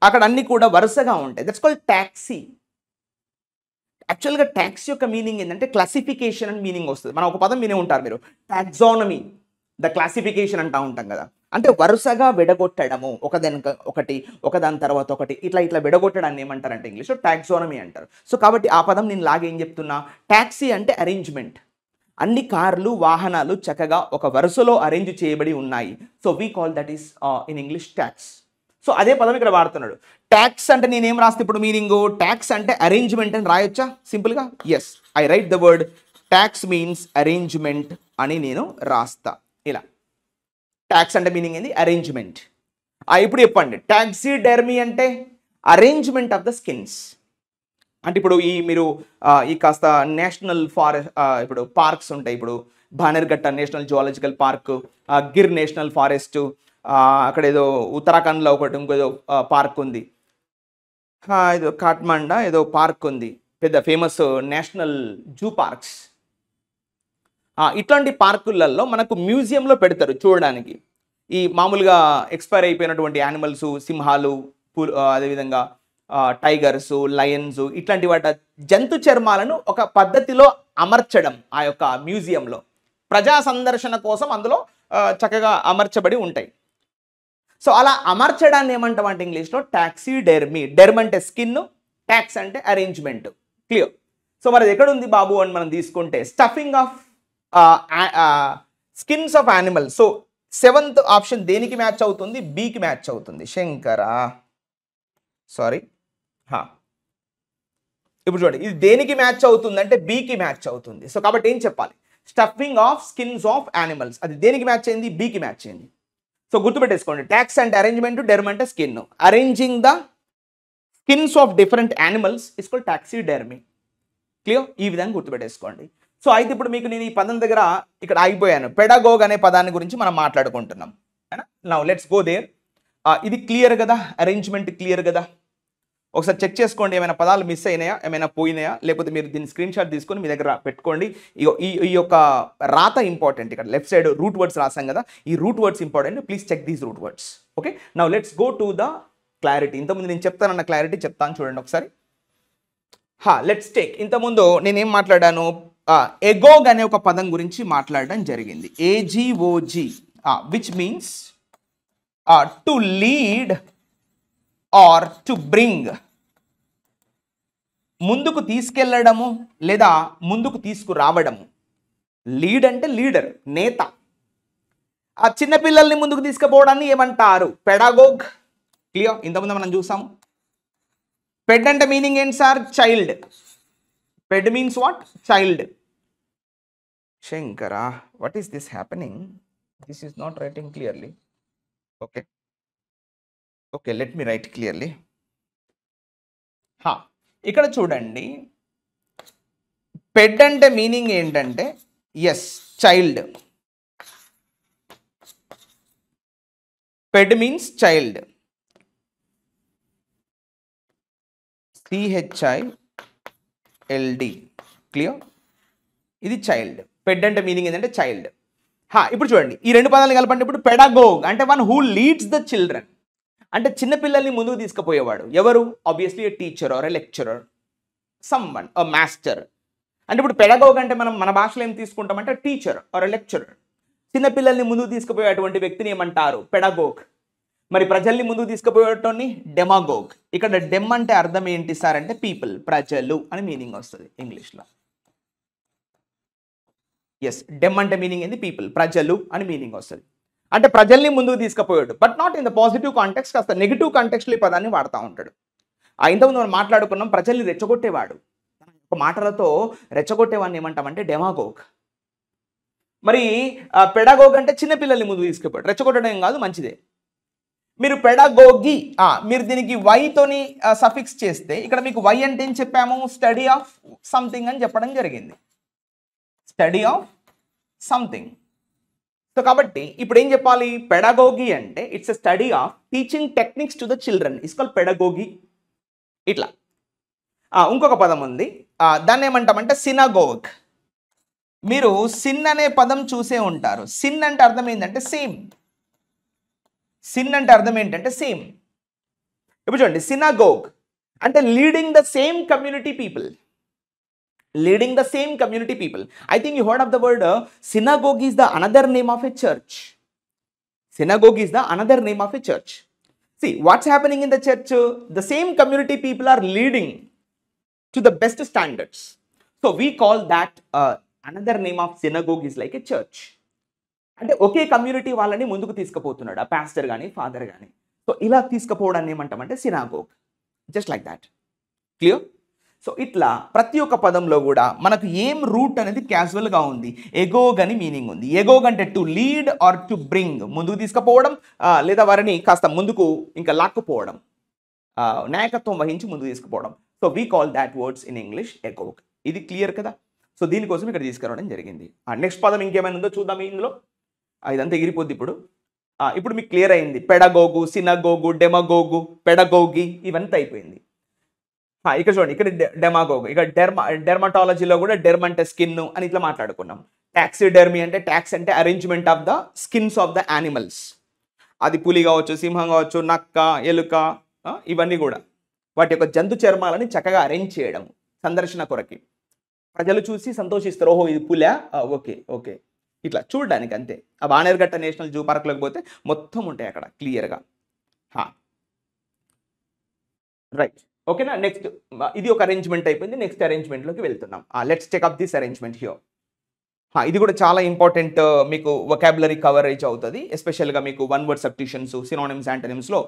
అక్కడ అన్నీ కూడా వరుసగా ఉంటాయి. That's called taxi. యాక్చువల్గా ట్యాక్సీ యొక్క మీనింగ్ ఏంటంటే క్లాసిఫికేషన్ అని మీనింగ్ వస్తుంది. మనం ఒక పదం వినే ఉంటారు మీరు, టాక్సానమీ, ద క్లాసిఫికేషన్ అంటూ ఉంటాం కదా. అంటే వరుసగా విడగొట్టడము, ఒకదాని తర్వాత ఒకటి, ఇట్లా విడగొట్టడాన్ని ఏమంటారంటే ఇంగ్లీష్లో టాక్సానమీ అంటారు. సో కాబట్టి ఆ పదం నేను లాగేం చెప్తున్నా, ట్యాక్సీ అంటే అరేంజ్మెంట్. అన్ని కార్లు, వాహనాలు చక్కగా ఒక వరుసలో అరేంజ్ చేయబడి ఉన్నాయి. So we call that is in English tax. So అదే పదం ఇక్కడ వాడుతున్నాడు. ట్యాక్స్ అంటే నేనేం రాస్తే ఇప్పుడు మీనింగ్, ట్యాక్స్ అంటే అరేంజ్మెంట్ అని రాయొచ్చా సింపుల్గా? Yes, I write the word tax means arrangement అని నేను రాస్తా ఇలా. ట్యాక్స్ అంటే మీనింగ్ ఏంది? అరేంజ్మెంట్. ఇప్పుడు చెప్పండి, టాక్సిడెర్మీ అంటే అరేంజ్మెంట్ ఆఫ్ ద స్కిన్స్. అంటే ఇప్పుడు మీరు ఈ కాస్త నేషనల్ ఇప్పుడు పార్క్స్ ఉంటాయి. ఇప్పుడు Bannerghatta national zoological park, Gir national forest, అక్కడ ఏదో ఉత్తరాఖండ్లో ఒకటి ఇంకేదో పార్క్ ఉంది, ఏదో కాట్మండా ఏదో పార్క్ ఉంది, పెద్ద ఫేమస్ నేషనల్ జూ పార్క్స్. ఇట్లాంటి పార్కులలో మనకు మ్యూజియంలో పెడతారు చూడడానికి. ఈ మామూలుగా ఎక్స్పైర్ అయిపోయినటువంటి యానిమల్స్, సింహాలు, అదేవిధంగా టైగర్స్, లయన్స్, ఇట్లాంటి వాటి జంతు చర్మాలను ఒక పద్ధతిలో అమర్చడం ఆ యొక్క మ్యూజియంలో ప్రజా సందర్శన కోసం అందులో చక్కగా అమర్చబడి ఉంటాయి. సో అలా అమర్చడాన్ని ఏమంటాం అంటే ఇంగ్లీష్లో టాక్సిడెర్మీ. డెర్మ్ అంటే స్కిన్, ట్యాక్స్ అంటే అరేంజ్మెంట్. క్లియర్? సో మరి ఎక్కడ ఉంది బాబు అని మనం తీసుకుంటే stuffing of skins of animals. So 7th option దేనికి మ్యాచ్ అవుతుంది? బీకి మ్యాచ్ అవుతుంది. శంకరా, సారీ. ఇప్పుడు చూడండి, ఇది దేనికి మ్యాచ్ అవుతుంది అంటే బీకి మ్యాచ్ అవుతుంది. సో కాబట్టి ఏం చెప్పాలి? Stuffing of skins of animals. అది దేనికి మ్యాచ్ అయింది? బీకి మ్యాచ్ అయింది. సో గుర్తుపెట్టేసుకోండి, ట్యాక్స్ అంటే అరేంజ్మెంట్, డెర్మ్ అంటే skin. Arranging the skins of different animals is called taxidermy. Clear? ఈ విధంగా గుర్తుపెట్టేసుకోండి. సో అయితే ఇప్పుడు మీకు నేను ఈ పదం దగ్గర ఇక్కడ ఆగిపోయాను. పెడాగోగ్ అనే పదాన్ని గురించి మనం మాట్లాడుకుంటున్నాం. Now let's go there. ఇది క్లియర్ కదా? అరేంజ్మెంట్ క్లియర్ కదా? ఒకసారి చెక్ చేసుకోండి, ఏమైనా పదాలు మిస్ అయినాయా, ఏమైనా పోయినాయా, లేకపోతే మీరు దీన్ని స్క్రీన్ షాట్ తీసుకొని మీ దగ్గర పెట్టుకోండి. ఈ యొక్క రాత ఇంపార్టెంట్. ఇక్కడ లెఫ్ట్ సైడ్ రూట్ వర్డ్స్ రాసాం కదా, ఈ root words important. Please check these root words. Okay, now let's go to the clarity. ఇంతకుముందు నేను చెప్తానన్న క్లారిటీ చెప్తాను చూడండి ఒకసారి. Let's take. ఇంతకుముందు నేనేం మాట్లాడాను? ఎగోగ్ అనే ఒక పదం గురించి మాట్లాడడం జరిగింది. AGOG, which means to lead are to bring. ముందుకు తీసుకెళ్లడము లేదా ముందుకు తీసుకురావడము. లీడ్ అంటే లీడర్, నేత. ఆ చిన్న పిల్లల్ని ముందుకు తీసుకుపోవడాన్ని ఏమంటారు? పెడాగోగ్. క్లియర్? ఇంతకుముందు మనం చూసాము. పెడ్ అంటే మీనింగ్ ఏంటి sir? Child. Ped means what? Child. Shankara, what is this happening? This is not writing clearly. Okay. Okay, let me write clearly. ఇక్కడ చూడండి, పెడ్ అంటే మీనింగ్ ఏంటంటే yes child. Ped means child. CHILD. Clear? ఇది child. Ped అంటే meaning ఏంటంటే child. ఇప్పుడు చూడండి, ఈ రెండు పదాలు కలపండి. ఇప్పుడు పెడాగోగ్ అంటే one who leads the children, అంటే చిన్నపిల్లల్ని ముందుకు తీసుకుపోయేవాడు. ఎవరు? Obviously a teacher or a lecturer, someone, a master. అంటే ఇప్పుడు పెడాగోగ్ అంటే మనం మన భాషలో ఏం తీసుకుంటామంటే టీచర్ ఆర్ ఏ లెక్చరర్. చిన్నపిల్లల్ని ముందుకు తీసుకుపోయేటువంటి వ్యక్తిని ఏమంటారు? పెడాగోగ్. మరి ప్రజల్ని ముందుకు తీసుకుపోయేటోని డెమాగోగ్. ఇక్కడ డెమ్ అంటే అర్థం ఏంటి సార్ అంటే పీపుల్, ప్రజలు అని మీనింగ్ వస్తుంది ఇంగ్లీష్లో. ఎస్, డెమ్ అంటే మీనింగ్ ఏంది? పీపుల్, ప్రజలు అని మీనింగ్ వస్తుంది. అంటే ప్రజల్ని ముందుకు తీసుకుపోయాడు, but not in the positive context, కాస్త నెగిటివ్ కాంటెక్స్ట్లో ఈ పదాన్ని వాడుతూ ఉంటాడు. ఇంతకుముందు మనం మాట్లాడుకున్నాం, ప్రజల్ని రెచ్చగొట్టేవాడు, ఒక మాటలతో రెచ్చగొట్టేవాడిని ఏమంటామంటే డెమాగోగ్. మరి పెడాగోగ్ అంటే చిన్నపిల్లల్ని ముందుకు తీసుకుపోయాడు, రెచ్చగొట్టడం కాదు, మంచిదే. మీరు పెడాగోగి, మీరు దీనికి వైతోని సఫిక్స్ చేస్తే ఇక్కడ మీకు వై అంటే ఏం చెప్పాము? స్టడీ ఆఫ్ సంథింగ్ అని చెప్పడం జరిగింది. Study of something. సో కాబట్టి ఇప్పుడు ఏం చెప్పాలి? పెడాగోగి అంటే it's a study of teaching techniques to the children, it's called pedagogy. ఇట్లా ఇంకొక పదం ఉంది, దాన్ని ఏమంటామంటే సినాగోగ్. మీరు సిన్ అనే పదం చూసే ఉంటారు. సిన్ అంటే అర్థం ఏంటంటే సేమ్. సిన్ అంటే అర్థం ఏంటంటే సేమ్. ఇప్పుడు చూడండి, సినాగోగ్ అంటే leading the same community people. Leading the same community people. I think you heard of the word synagogue is the another name of a church. Synagogue is the another name of a church. See, what's happening in the church? The same community people are leading to the best standards. So we call that another name of synagogue is like a church. అంటే ఒకే community వాళ్ళని ముందుకు తీసుకుపోతున్నాడు ఆ pastor కానీ father కానీ. So ఇలా తీసుకుపోవడాన్ని ఏమంటామంటే synagogue. Just like that. Clear? So ఇట్లా ప్రతి ఒక్క పదంలో కూడా మనకు ఏం రూట్ అనేది క్యాజువల్గా ఉంది. ఎగోగ్ అని మీనింగ్ ఉంది. ఎగోగ్ అంటే to lead are to bring, ముందుకు తీసుకుపోవడం లేదా వారిని కాస్త ముందుకు ఇంకా లాక్కుపోవడం, నాయకత్వం వహించి ముందుకు తీసుకుపోవడం. So we call that words in English agogue. ఇది క్లియర్ కదా? సో దీనికోసం ఇక్కడ తీసుకురావడం జరిగింది. నెక్స్ట్ పదం ఇంకేమైనా ఉందో చూద్దాం ఇందులో. ఇదంతా ఎగిరిపోద్ది ఇప్పుడు. ఇప్పుడు మీకు క్లియర్ అయింది. పెడాగోగు, సినగోగు, డెమగోగు, పెడగోగి ఇవంతా అయిపోయింది. ఇక్కడ చూడండి, ఇక్కడ డెమాగోగ్. ఇక్కడ డెర్మటాలజీలో కూడా డెర్మ్ అంటే స్కిన్ అని ఇట్లా మాట్లాడుకున్నాం. టాక్సిడెర్మీ అంటే టాక్స్ అంటే arrangement of the skins of the animals. అది పులి కావచ్చు, సింహం కావచ్చు, నక్క, ఎలుక, ఇవన్నీ కూడా వాటి యొక్క జంతు చర్మాలని చక్కగా అరేంజ్ చేయడం సందర్శన కొరకి. ప్రజలు చూసి సంతోషిస్తారు, ఓహో ఇది పులా, ఓకే ఓకే, ఇట్లా చూడడానికి అంతే. ఆ బాణేర్గట్ట నేషనల్ జూ పార్క్లోకి పోతే మొత్తం ఉంటాయి అక్కడ క్లియర్గా. రైట్, ఓకేనా? నెక్స్ట్ ఇది ఒక అరేంజ్మెంట్ అయిపోయింది. నెక్స్ట్ అరేంజ్మెంట్లోకి వెళ్తున్నాం. Let's check up this arrangement here. ఇది కూడా చాలా ఇంపార్టెంట్, మీకు వొకాబులరీ కవరేజ్ అవుతుంది. ఎస్పెషల్గా మీకు వన్ వర్డ్ సబ్స్టిట్యూషన్స్, సినోనిమ్స్, యాంటోనిమ్స్లో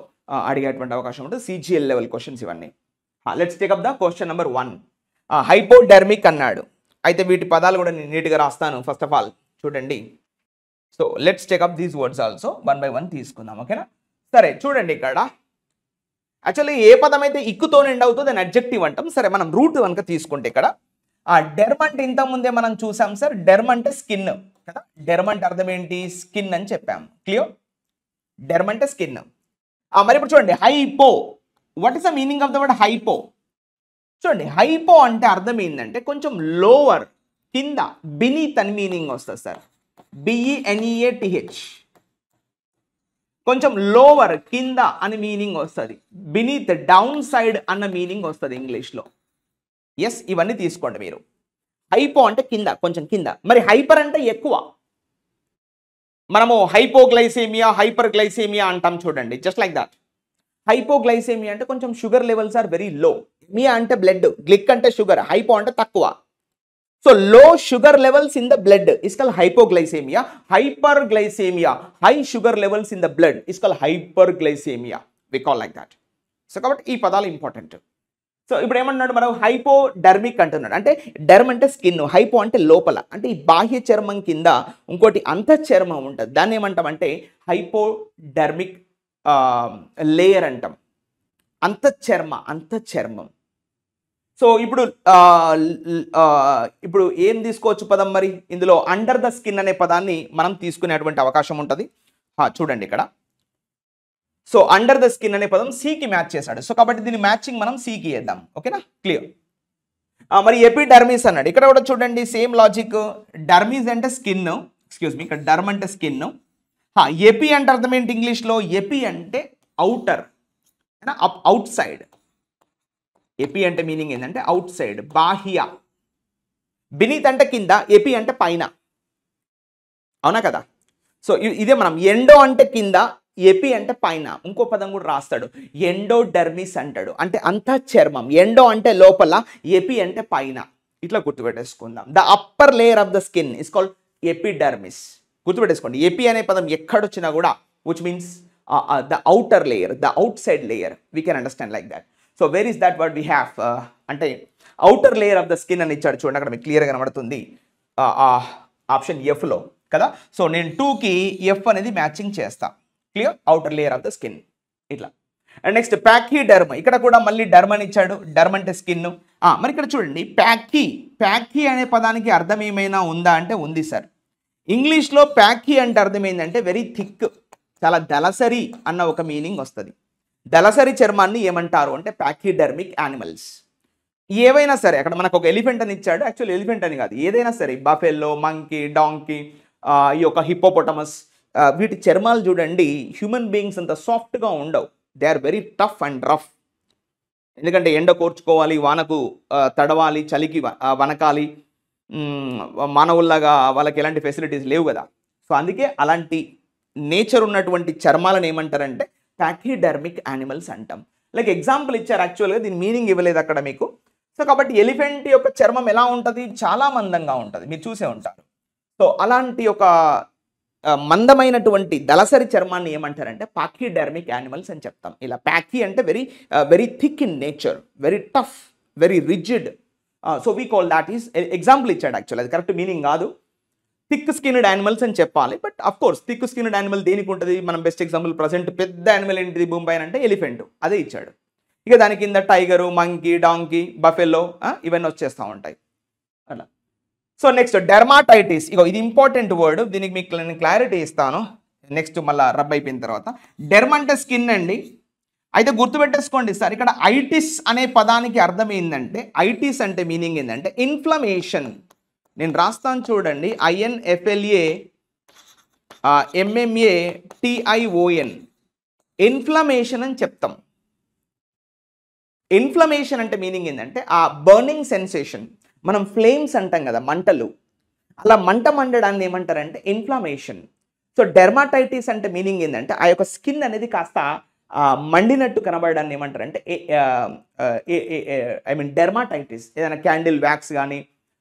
అడిగేటువంటి అవకాశం ఉంటుంది. CGL లెవెల్ క్వశ్చన్స్ ఇవన్నీ. Let's take up the question number 1. Hypodermic అన్నాడు. అయితే వీటి పదాలు కూడా నేను నీట్గా రాస్తాను. ఫస్ట్ ఆఫ్ ఆల్ చూడండి. So let's take up these words also one by one తీసుకుందాం, ఓకేనా? సరే చూడండి, ఇక్కడ యాక్చువల్లీ ఏ పదం అయితే ఇక్కుతో ఎండ్ అవుతుందో దాన్ని అడ్జెక్టివ్ అంటాం. సరే, మనం రూట్ కనుక తీసుకుంటే ఇక్కడ డెర్మ్ అంటే ఇంతకుముందే మనం చూసాం సార్. డెర్మ్ అంటే స్కిన్ కదా. డెర్మ్ అంటే అర్థం ఏంటి? స్కిన్ అని చెప్పాము. క్లియర్? డెర్మ్ అంటే స్కిన్. మరి ఇప్పుడు చూడండి, hypo. What is the meaning of the word hypo? చూడండి, హైపో అంటే అర్థం ఏంటంటే కొంచెం లోవర్, కింద, బినీత్ అని మీనింగ్ వస్తుంది సార్. BENEATH. కొంచెం లోవర్, కింద అని మీనింగ్ వస్తుంది. బినీత్, డౌన్ సైడ్ అన్న మీనింగ్ వస్తుంది ఇంగ్లీష్లో. ఎస్, ఇవన్నీ తీసుకోండి మీరు. హైపో అంటే కింద, కొంచెం కింద. మరి హైపర్ అంటే ఎక్కువ. మనము హైపోగ్లైసేమియా, హైపర్ గ్లైసేమియా అంటాం చూడండి, జస్ట్ లైక్ దాట్. హైపోగ్లైసేమియా అంటే కొంచెం sugar levels are very low. మియా అంటే బ్లడ్, గ్లిక్ అంటే షుగర్, హైపో అంటే తక్కువ. So low sugar levels in the blood is called hypoglycemia. Hyperglycemia, high sugar levels in the blood is called hyperglycemia. We call like that. So కాబట్టి ఈ పదాలు important. So ఇప్పుడు ఏమన్నాడు మనం హైపోడర్మిక్ అంటున్నాడు. అంటే డర్మ్ అంటే స్కిన్, హైపో అంటే లోపల, అంటే ఈ బాహ్య చర్మం కింద ఇంకోటి అంతఃచర్మం ఉంటుంది. దాన్ని ఏమంటామంటే హైపోడర్మిక్ లేయర్ అంటాం. అంతఃచర్మం. సో ఇప్పుడు ఏం తీసుకోవచ్చు పదం మరి ఇందులో అండర్ ద స్కిన్ అనే పదాన్ని మనం తీసుకునేటువంటి అవకాశం ఉంటుంది. చూడండి ఇక్కడ. సో అండర్ ద స్కిన్ అనే పదం సికి మ్యాచ్ చేశాడు. సో కాబట్టి దీని మ్యాచింగ్ మనం సికి వేద్దాం. ఓకేనా, క్లియర్. మరి ఎపిడర్మిస్ అన్నాడు. ఇక్కడ కూడా చూడండి సేమ్ లాజిక్. డర్మిస్ అంటే స్కిన్, ఎక్స్క్యూజ్ మీ, ఇక్కడ డర్మ్ అంటే స్కిన్. ఎపి అంటే అర్థం ఏంటి ఇంగ్లీష్లో? ఎపి అంటే అవుటర్, అవుట్ సైడ్. ఎపి అంటే మీనింగ్ ఏంటంటే అవుట్ సైడ్, బాహ్య. బినీత్ అంటే కింద, ఎపి అంటే పైన. అవునా కదా? సో ఇదే మనం ఎండో అంటే కింద, ఎపి అంటే పైన. ఇంకో పదం కూడా రాస్తాడు, ఎండోడర్మిస్ అంటాడు, అంటే అంతఃచర్మం. ఎండో అంటే లోపల, ఎపి అంటే పైన. ఇట్లా గుర్తుపెట్టేసుకుందాం. The upper layer of the skin is called epidermis. గుర్తుపెట్టేసుకోండి. ఎపి అనే పదం ఎక్కడొచ్చినా కూడా which means the outer layer, the outside layer. We can understand like that. So where is that word we have? అంటే outer layer of the skin అని ఇచ్చాడు. చూడండి అక్కడ మీకు క్లియర్గా కనబడుతుంది ఆప్షన్ ఎఫ్లో కదా. సో నేను 2కి ఎఫ్ అనేది మ్యాచింగ్ చేస్తా. Clear, outer layer of the skin ఇట్లా. And next pachyderm. ఇక్కడ కూడా మళ్ళీ డర్మ్ అని ఇచ్చాడు. డర్మ్ అంటే స్కిన్. మరి ఇక్కడ చూడండి ప్యాకీ అనే పదానికి అర్థం ఏమైనా ఉందా అంటే ఉంది సార్. ఇంగ్లీష్లో ప్యాకీ అంటే అర్థం ఏంటంటే వెరీ థిక్, చాలా దళసరి అన్న ఒక మీనింగ్ వస్తుంది. దళసరి చర్మాన్ని ఏమంటారు అంటే ప్యాకీడర్మిక్ యానిమల్స్. ఏవైనా సరే, అక్కడ మనకు ఒక ఎలిఫెంట్ అని ఇచ్చాడు. యాక్చువల్లీ ఎలిఫెంట్ అని కాదు, ఏదైనా సరే, బఫెల్లో, మంకీ, డాంకీ, ఈ యొక్క హిప్పోపొటమస్, వీటి చర్మాలు చూడండి హ్యూమన్ బీయింగ్స్ అంత సాఫ్ట్గా ఉండవు. They are very tough and rough. ఎందుకంటే ఎండ కోర్చుకోవాలి, వానకు తడవాలి, చలికి వనకాలి. మానవుల్లాగా వాళ్ళకి ఎలాంటి ఫెసిలిటీస్ లేవు కదా. సో అందుకే అలాంటి నేచర్ ఉన్నటువంటి చర్మాలను ఏమంటారంటే ప్యాకీడర్మిక్ యానిమల్స్ అంటాం. లైక్ ఎగ్జాంపుల్ ఇచ్చారు, యాక్చువల్గా దీని మీనింగ్ ఇవ్వలేదు అక్కడ మీకు. సో కాబట్టి ఎలిఫెంట్ యొక్క చర్మం ఎలా ఉంటుంది? చాలా మందంగా ఉంటుంది, మీరు చూసే ఉంటారు. సో అలాంటి ఒక మందమైనటువంటి దళసరి చర్మాన్ని ఏమంటారంటే పాకీడర్మిక్ యానిమల్స్ అని చెప్తాం. ఇలా ప్యాకీ అంటే very thick in nature, very tough, very rigid. So we call that is. Example ఇచ్చాడు యాక్చువల్, అది కరెక్ట్ మీనింగ్ కాదు. థిక్ స్కిన్డ్ యానిమల్స్ అని చెప్పాలి. But of course thick skinned animal దేనికి ఉంటుంది? మనం బెస్ట్ ఎగ్జాంపుల్ ప్రజెంట్ పెద్ద యానిమల్ ఏంటిది భూమి పైన అంటే ఎలిఫెంట్, అదే ఇచ్చాడు. ఇక దాని కింద టైగరు, మంకీ, డాంకీ, బఫెల్లో ఇవన్నీ వచ్చేస్తూ ఉంటాయి అలా. So next డెర్మాటైటిస్. ఇగో ఇది ఇంపార్టెంట్ వర్డ్, దీనికి మీకు నేను క్లారిటీ ఇస్తాను నెక్స్ట్ మళ్ళీ రబ్ అయిపోయిన తర్వాత. డెర్మ్ అంటే స్కిన్ అండి. అయితే గుర్తుపెట్టేసుకోండి సార్, ఇక్కడ ఐటిస్ అనే పదానికి అర్థం ఏంటంటే, ఐటిస్ అంటే మీనింగ్ ఏంటంటే ఇన్ఫ్లమేషన్. నేను రాస్తాను చూడండి, INFLA MMA TION, ఇన్ఫ్లమేషన్ అని చెప్తాం. ఇన్ఫ్లమేషన్ అంటే మీనింగ్ ఏంటంటే ఆ బర్నింగ్ సెన్సేషన్. మనం ఫ్లేమ్స్ అంటాం కదా, మంటలు, అలా మండడాన్ని ఏమంటారంటే ఇన్ఫ్లమేషన్. సో డెర్మాటైటిస్ అంటే మీనింగ్ ఏంటంటే ఆ యొక్క స్కిన్ అనేది కాస్త మండినట్టు కనబడడాన్ని ఏమంటారంటే ఐ మీన్ డెర్మాటైటిస్. ఏదైనా క్యాండిల్ వ్యాక్స్ కానీ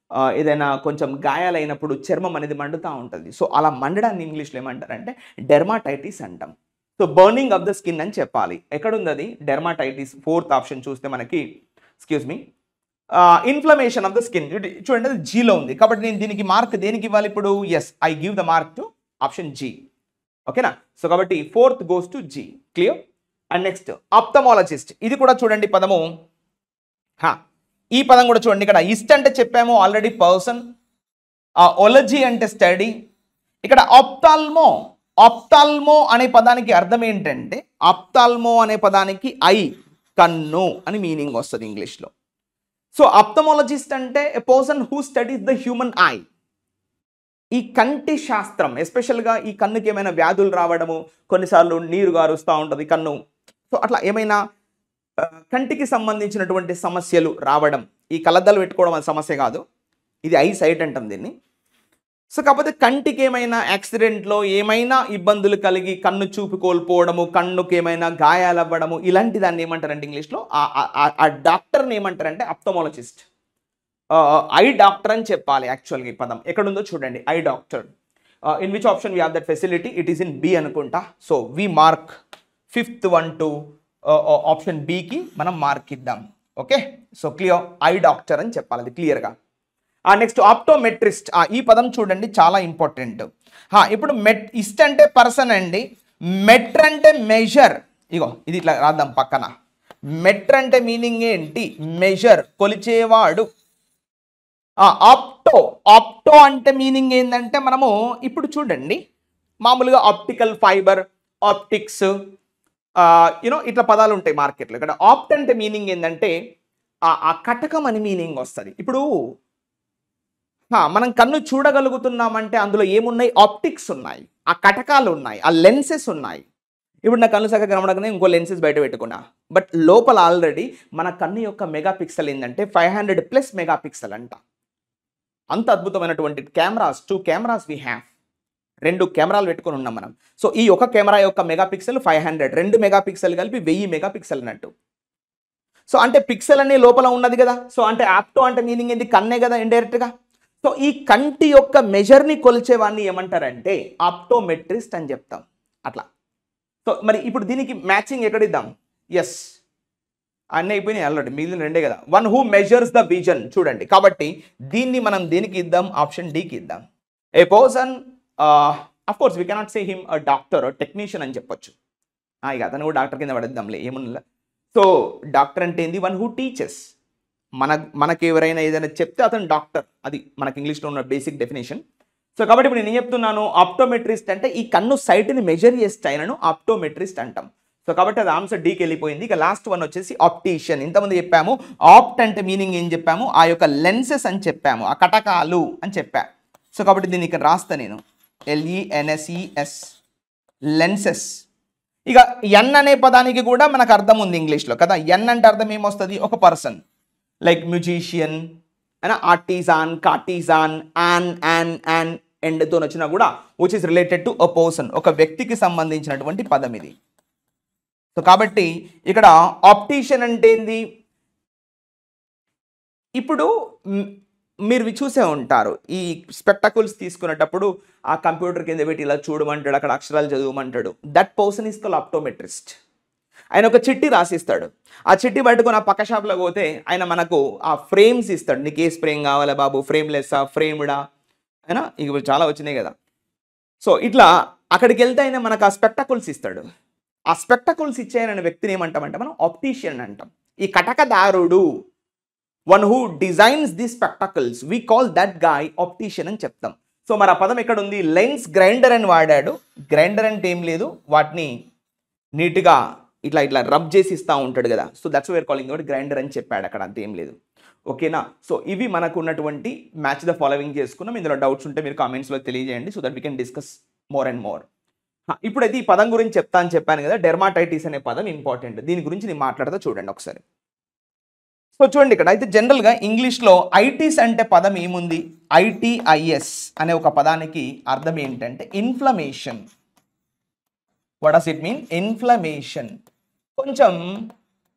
ఏదైనా కొంచెం గాయాలైనప్పుడు చర్మం అనేది మండుతూ ఉంటుంది. సో అలా మండడాన్ని ఇంగ్లీష్లో ఏమంటారంటే డెర్మాటైటిస్ అంటాం. So burning of the skin అని చెప్పాలి. ఎక్కడుంది అది? డెర్మాటైటిస్. 4th ఆప్షన్ చూస్తే మనకి, excuse me, inflammation of the skin. చూడండి అది జీలో ఉంది. కాబట్టి నేను దీనికి మార్క్ దేనికి ఇవ్వాలి ఇప్పుడు? Yes, I give the mark to option G. ఓకేనా? సో కాబట్టి 4th goes to G. Clear? And next ophthalmologist. ఇది కూడా చూడండి పదము. ఈ పదం కూడా చూడండి. ఇక్కడ ఇస్ట్ అంటే చెప్పాము ఆల్రెడీ, పర్సన్. ఒలజీ అంటే స్టడీ. ఇక్కడ ఆప్థాల్మో అనే పదానికి అర్థం ఏంటంటే, ఆప్థాల్మో అనే పదానికి ఐ, కన్ను అని మీనింగ్ వస్తుంది ఇంగ్లీష్లో. సో ఆప్థమాలజిస్ట్ అంటే a person who studies the human I. ఈ కంటి శాస్త్రం, ఎస్పెషల్గా ఈ కన్నుకి ఏమైనా వ్యాధులు రావడము, కొన్నిసార్లు నీరు గారుస్తూ ఉంటుంది కన్ను. సో అట్లా ఏమైనా కంటికి సంబంధించినటువంటి సమస్యలు రావడం, ఈ కళ్ళద్దాలు పెట్టుకోవడం అది సమస్య కాదు, ఇది ఐ సైట్ అంటాం దీన్ని. సో కాకపోతే కంటికి ఏమైనా యాక్సిడెంట్లో ఏమైనా ఇబ్బందులు కలిగి కన్ను చూపు కోల్పోవడము, కన్నుకి ఏమైనా గాయాలు అవ్వడము, ఇలాంటి దాన్ని ఏమంటారంటే ఇంగ్లీష్లో ఆ డాక్టర్ని ఏమంటారంటే ఆప్థమాలజిస్ట్. ఐ డాక్టర్ అని చెప్పాలి యాక్చువల్గా. ఈ పదం ఎక్కడుందో చూడండి, eye doctor. In which option we have that facility? It is in B అనుకుంటా. So we mark 5th one to option బికి మనం మార్క్ ఇద్దాం. Okay, so clear, eye doctor అని చెప్పాలి అది క్లియర్గా. Next optometrist. ఈ పదం చూడండి చాలా ఇంపార్టెంట్. ఇప్పుడు ఇస్ట్ అంటే పర్సన్ అండి, మెట్ర్ అంటే మెజర్. ఇగో ఇది ఇట్లా రాద్దాం పక్కన. మెట్ర్ అంటే మీనింగ్ ఏంటి? మెజర్, కొలిచేవాడు. ఆప్టో అంటే మీనింగ్ ఏంటంటే మనము ఇప్పుడు చూడండి మామూలుగా ఆప్టికల్ ఫైబర్, ఆప్టిక్స్, ఇట్లా పదాలు ఉంటాయి మార్కెట్లో. ఇక్కడ ఆప్ట్ అంటే మీనింగ్ ఏంటంటే ఆ కటకం అని మీనింగ్ వస్తుంది. ఇప్పుడు మనం కన్ను చూడగలుగుతున్నామంటే అందులో ఏమున్నాయి? ఆప్టిక్స్ ఉన్నాయి, ఆ కటకాలు ఉన్నాయి, ఆ లెన్సెస్ ఉన్నాయి. ఇప్పుడు నా కన్ను సగం కనబడగానే ఇంకో లెన్సెస్ బయట పెట్టుకున్నా, బట్ లోపల ఆల్రెడీ మన కన్ను యొక్క మెగాపిక్సెల్ ఏంటంటే 500+ మెగాపిక్సెల్ అంట. అంత అద్భుతమైనటువంటి కెమెరాస్, 2 కెమెరాస్ వీ హ్యావ్. 2 కెమెరాలు పెట్టుకుని ఉన్నాం మనం. సో ఈ ఒక కెమెరా యొక్క మెగాపిక్సెల్ 500, 2 మెగాపిక్సెల్ కలిపి 1000 మెగాపిక్సెల్ అన్నట్టు. సో అంటే పిక్సెల్ అనే లోపల ఉన్నది కదా. సో అంటే ఆప్టో అంటే మీనింగ్ ఏంటి? కన్నే కదా ఇండైరెక్ట్గా. సో ఈ కంటి యొక్క మెజర్ని కొలిచేవాడిని ఏమంటారంటే ఆప్టోమెట్రిస్ట్ అని చెప్తాం అట్లా. సో మరి ఇప్పుడు దీనికి మ్యాచింగ్ ఎక్కడిద్దాం? ఎస్, అన్నీ అయిపోయినాయి ఆల్రెడీ, మిగిలిన 2 కదా. One who measures the vision. చూడండి, కాబట్టి దీన్ని మనం దేనికి ఇద్దాం? ఆప్షన్ డికి ఇద్దాం. A person, of course we cannot say him a doctor, technician అని చెప్పొచ్చు. ఇక అతను కూడా డాక్టర్ కింద పడేద్దాంలే, ఏమున్నా. సో డాక్టర్ అంటే ఏంది? One who teaches. మనకి ఎవరైనా ఏదైనా చెప్తే అతను డాక్టర్, అది మనకి ఇంగ్లీష్లో ఉన్న బేసిక్ డెఫినేషన్. సో కాబట్టి ఇప్పుడు నేను చెప్తున్నాను ఆప్టోమెట్రిస్ట్ అంటే ఈ కన్ను సైట్ని మెజర్ చేస్తే ఆయనను ఆప్టోమెట్రిస్ట్ అంటాం. సో కాబట్టి అది ఆన్సర్ డీకి వెళ్ళిపోయింది. ఇక లాస్ట్ వన్ వచ్చేసి ఆప్టీషియన్. ఇంతకుముందు చెప్పాము ఆప్ట్ అంటే మీనింగ్ ఏం చెప్పాము? ఆ యొక్క లెన్సెస్ అని చెప్పాము, ఆ కటకాలు అని చెప్పా. సో కాబట్టి దీన్ని ఇక్కడ రాస్తా నేను, LENSES, లెన్సెస్. ఇక ఎన్ అనే పదానికి కూడా మనకు అర్థం ఉంది ఇంగ్లీష్లో కదా. ఎన్ అంటే అర్థం ఏమొస్తుంది? ఒక person, like musician, artisan, courtesan, an ఎండ్తో వచ్చినా కూడా which is related to a person, ఒక వ్యక్తికి సంబంధించినటువంటి పదం ఇది. సో కాబట్టి ఇక్కడ ఆప్టీషియన్ అంటే ఏంది? ఇప్పుడు మీరు చూసే ఉంటారు ఈ స్పెక్టకల్స్ తీసుకునేటప్పుడు ఆ కంప్యూటర్ కింద పెట్టి ఇలా చూడమంటాడు, అక్కడ అక్షరాలు చదవమంటాడు. That person is called optometrist. ఆయన ఒక చిట్టి రాసిస్తాడు, ఆ చిట్టి పట్టుకొని ఆ పక్క షాప్లో పోతే ఆయన మనకు ఆ ఫ్రేమ్స్ ఇస్తాడు. నీకు ఏ ఫ్రేమ్ కావాలా బాబు, ఫ్రేమ్లెస్సా, ఫ్రేమ్డా, అయినా ఇక చాలా వచ్చినాయి కదా. సో ఇట్లా అక్కడికి వెళ్తే ఆయన మనకు ఆ స్పెక్టకల్స్ ఇస్తాడు. ఆ స్పెక్టకల్స్ ఇచ్చేయన వ్యక్తిని ఏమంటామంటే మనం ఆప్టీషియన్ అంటాం. ఈ కటకదారుడు, one who designs the spectacles, we call that guy optician అని చెప్తాం. సో మరి ఆ పదం ఎక్కడ ఉంది? లెన్స్ గ్రైండర్ అని వాడాడు. గ్రైండర్ అంటే ఏం లేదు, వాటిని నీట్గా ఇట్లా ఇట్లా రబ్ చేసి ఇస్తూ ఉంటాడు కదా. సో దట్స్ వేర్ కాలింగ్ కాబట్టి గ్రైండర్ అని చెప్పాడు అక్కడ, అంతేం లేదు. ఓకేనా? సో ఇవి మనకు ఉన్నటువంటి మ్యాచ్ ద ఫాలోవింగ్ చేసుకున్నాం. ఇందులో డౌట్స్ ఉంటే మీరు కామెంట్స్లో తెలియజేయండి, so that we can discuss more and more. ఇప్పుడైతే ఈ పదం గురించి చెప్పాను కదా, డెర్మాటైటిస్ అనే పదం ఇంపార్టెంట్. దీని గురించి నేను మాట్లాడతా చూడండి ఒకసారి. సో చూడండి ఇక్కడ అయితే జనరల్గా ఇంగ్లీష్లో ఐటీస్ అంటే పదం ఏముంది? ITIS అనే ఒక పదానికి అర్థం ఏంటంటే inflammation. What does it mean? Inflammation. కొంచెం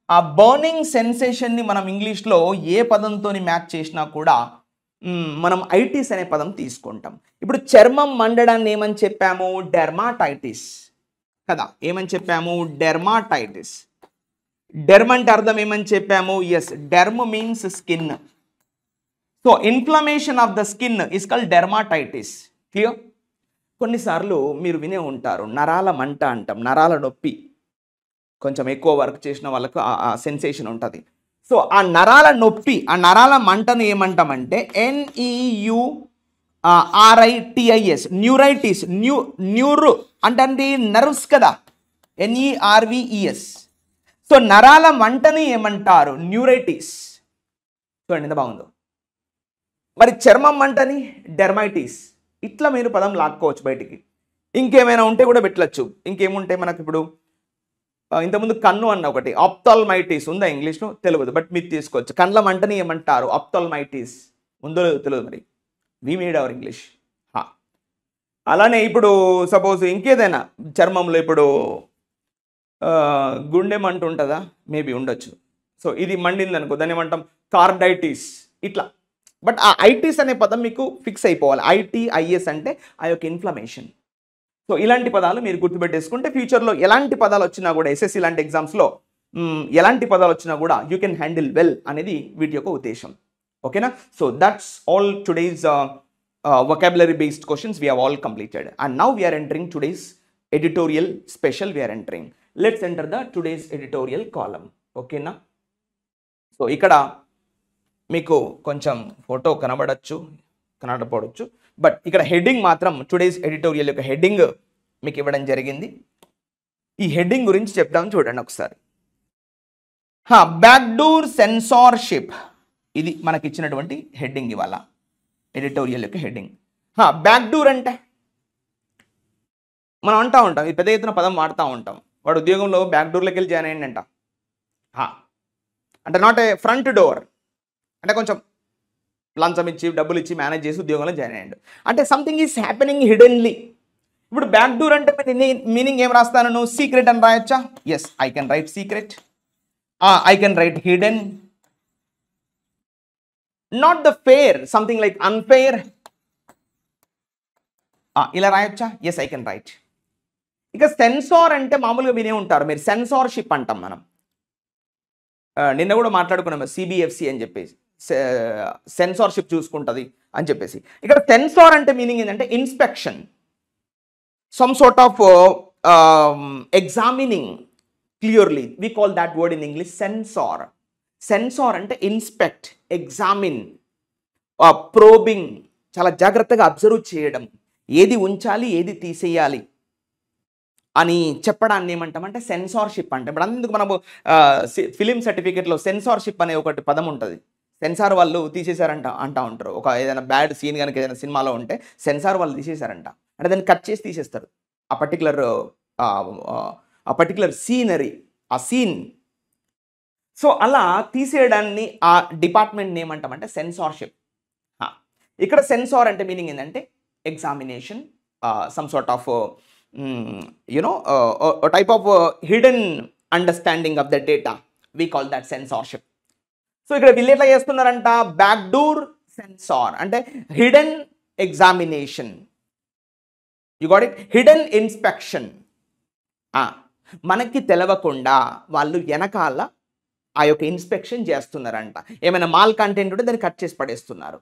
ఆ బర్నింగ్ సెన్సేషన్ని మనం ఇంగ్లీష్లో ఏ పదంతో మ్యాచ్ చేసినా కూడా మనం ఐటిస్ అనే పదం తీసుకుంటాం. ఇప్పుడు చర్మం మండడాన్ని ఏమని చెప్పాము? డెర్మాటైటిస్ కదా. ఏమని చెప్పాము? డెర్మాటైటిస్. డెర్మ్ అంటే అర్థం ఏమని చెప్పాము? Yes, derm means skin. So inflammation of the skin is called dermatitis. Clear? కొన్నిసార్లు మీరు వినే ఉంటారు నరాల మంట అంటాం, నరాల నొప్పి. కొంచెం ఎక్కువ వర్క్ చేసిన వాళ్ళకు ఆ సెన్సేషన్ ఉంటుంది. సో ఆ నరాల నొప్పి, ఆ నరాల మంటను ఏమంటామంటే NEURITIS, న్యూరైటిస్. న్యూరు అంటే నర్వ్స్ కదా, NERVES. సో నరాల మంటని ఏమంటారు? న్యూరైటిస్. చూడండి ఎంత బాగుందో. మరి చర్మం మంటని డెర్మైటిస్. ఇట్లా మీరు పదం లాక్కోవచ్చు బయటికి. ఇంకేమైనా ఉంటే కూడా పెట్టచ్చు. ఇంకేముంటాయి మనకు? ఇప్పుడు ఇంతకుముందు కన్ను అన్న ఒకటి, ఆప్థాల్మైటిస్ ఉందా ఇంగ్లీష్లో? తెలియదు, బట్ మీరు తీసుకోవచ్చు. కళ్ళ మంటని ఏమంటారు? ఆప్థాల్మైటిస్. ఉందో తెలియదు, మరి వి మేడ్ అవర్ ఇంగ్లీష్. అలానే ఇప్పుడు సపోజ్ ఇంకేదైనా చర్మంలో ఇప్పుడు గుండె మంట ఉంటుందా? మేబీ ఉండొచ్చు. సో ఇది మండింది అనుకో, దాన్ని ఏమంటాం? కార్డైటిస్. ఇట్లా బట్ ఆ ఐటీస్ అనే పదం మీకు ఫిక్స్ అయిపోవాలి. ఐటీఐఎస్ అంటే ఆ యొక్క ఇన్ఫ్లమేషన్. సో ఇలాంటి పదాలు మీరు గుర్తుపెట్టేసుకుంటే ఫ్యూచర్లో ఎలాంటి పదాలు వచ్చినా కూడా ఎస్ఎస్సి లాంటి ఎగ్జామ్స్లో ఎలాంటి పదాలు వచ్చినా కూడా యూ కెన్ హ్యాండిల్ వెల్ అనేది వీటి యొక్క ఉద్దేశం. ఓకేనా? So that's all today's vocabulary based questions we have all completed, and now we are entering today's editorial special. We are entering, let's enter the today's editorial column. Okay na? So ikkada meeku koncham photo kanadapodchu, but ikkada heading matram today's editorial yokka heading meeku ivvadam jarigindi. Ee heading gurinchi cheptam chudandi okasari. Backdoor censorship, ఇది మనకి ఇచ్చినటువంటి heading ఇవాళ editorial యొక్క heading. Backdoor అంటే మనం అంటూ ఉంటాం, ఈ పెద్ద ఎత్తున పదం వాడుతూ ఉంటాం. వాడు ఉద్యోగంలో బ్యాక్డోర్లోకి వెళ్ళి జాయిన్ అయ్యండి అంట. అంటే నాట్ ఏ ఫ్రంట్ డోర్, అంటే కొంచెం లంచం ఇచ్చి డబ్బులు ఇచ్చి మేనేజ్ చేసి ఉద్యోగంలో జాయిన్ అయ్యండి అంటే సంథింగ్ ఈజ్ హ్యాపెనింగ్ హిడెన్లీ. ఇప్పుడు బ్యాక్డోర్ అంటే మీనింగ్ ఏం రాస్తాను? నువ్వు సీక్రెట్ అని రాయొచ్చా? Yes, I can write secret. I can write hidden. Not the fair, something like unfair. ఇలా రాయొచ్చా? Yes, I can write. ఇక సెన్సార్ అంటే మామూలుగా వినే ఉంటారు మీరు, సెన్సార్షిప్ అంటాం మనం. నిన్న కూడా మాట్లాడుకున్నాం సిబిఎఫ్సి అని చెప్పేసి, సెన్సార్షిప్ చూసుకుంటుంది అని చెప్పేసి. ఇక్కడ సెన్సార్ అంటే మీనింగ్ ఏంటంటే inspection, some sort of examining clearly. We call that word in English censor. Censor అంటే ఇన్స్పెక్ట్, ఎగ్జామిన్, ప్రోబింగ్, చాలా జాగ్రత్తగా అబ్జర్వ్ చేయడం, ఏది ఉంచాలి ఏది తీసేయాలి అని చెప్పడాన్ని ఏమంటామంటే సెన్సార్షిప్ అంటే. ఇప్పుడు అందుకు మనము ఫిలిం సర్టిఫికేట్లో సెన్సార్షిప్ అనే ఒకటి పదం ఉంటుంది. సెన్సార్ వాళ్ళు తీసేశారంట అంటూ ఉంటారు. ఒక ఏదైనా బ్యాడ్ సీన్ కనుక ఏదైనా సినిమాలో ఉంటే సెన్సార్ వాళ్ళు తీసేశారంట అంటే దాన్ని కట్ చేసి తీసేస్తారు. ఆ పర్టికులర్ సీనరీ, ఆ సీన్. సో అలా తీసేయడాన్ని ఆ డిపార్ట్మెంట్ని ఏమంటామంటే సెన్సార్షిప్. ఇక్కడ సెన్సార్ అంటే మీనింగ్ ఏంటంటే examination, some sort of type of hidden understanding of the data, we call that censorship. So ఇక్కడ వీళ్ళు ఎట్లా చేస్తున్నారంట? బ్యాక్డోర్ సెన్సార్ అంటే hidden examination. You got it? Hidden inspection. మనకి తెలవకుండా వాళ్ళు వెనకాల ఆ యొక్క ఇన్స్పెక్షన్ చేస్తున్నారంట. ఏమైనా మాల్ కంటెంట్ ఉంటే దాన్ని కట్ చేసి పడేస్తున్నారు.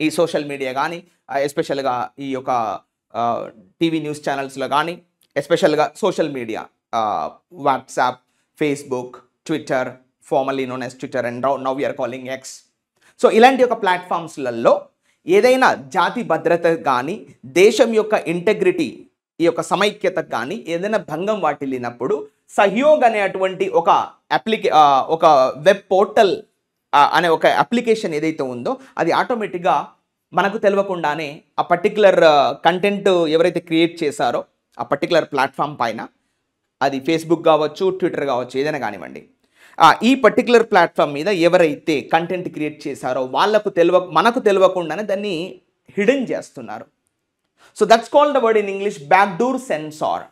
ఈ సోషల్ మీడియా కానీ, ఎస్పెషల్గా ఈ యొక్క టీవీ న్యూస్ ఛానల్స్లో కానీ, ఎస్పెషల్గా social media, WhatsApp, Facebook, Twitter, formally known as Twitter and now we are calling X. So ఇలాంటి యొక్క ప్లాట్ఫామ్స్లలో ఏదైనా జాతి భద్రత కానీ, దేశం యొక్క ఇంటెగ్రిటీ, ఈ యొక్క సమైక్యతకు కానీ ఏదైనా భంగం వాటిల్లినప్పుడు సహయోగ్ అనేటువంటి ఒక వెబ్ పోర్టల్ అనే ఒక అప్లికేషన్ ఏదైతే ఉందో అది ఆటోమేటిక్గా మనకు తెలియకుండానే ఆ పర్టికులర్ కంటెంట్ ఎవరైతే క్రియేట్ చేశారో ఆ పర్టికులర్ ప్లాట్ఫామ్ పైన, అది ఫేస్బుక్ కావచ్చు, ట్విట్టర్ కావచ్చు, ఏదైనా కానివ్వండి, ఈ పర్టికులర్ ప్లాట్ఫామ్ మీద ఎవరైతే కంటెంట్ క్రియేట్ చేశారో మనకు తెలియకుండానే దాన్ని హిడెన్ చేస్తున్నారు. So that's called the word in English backdoor censor.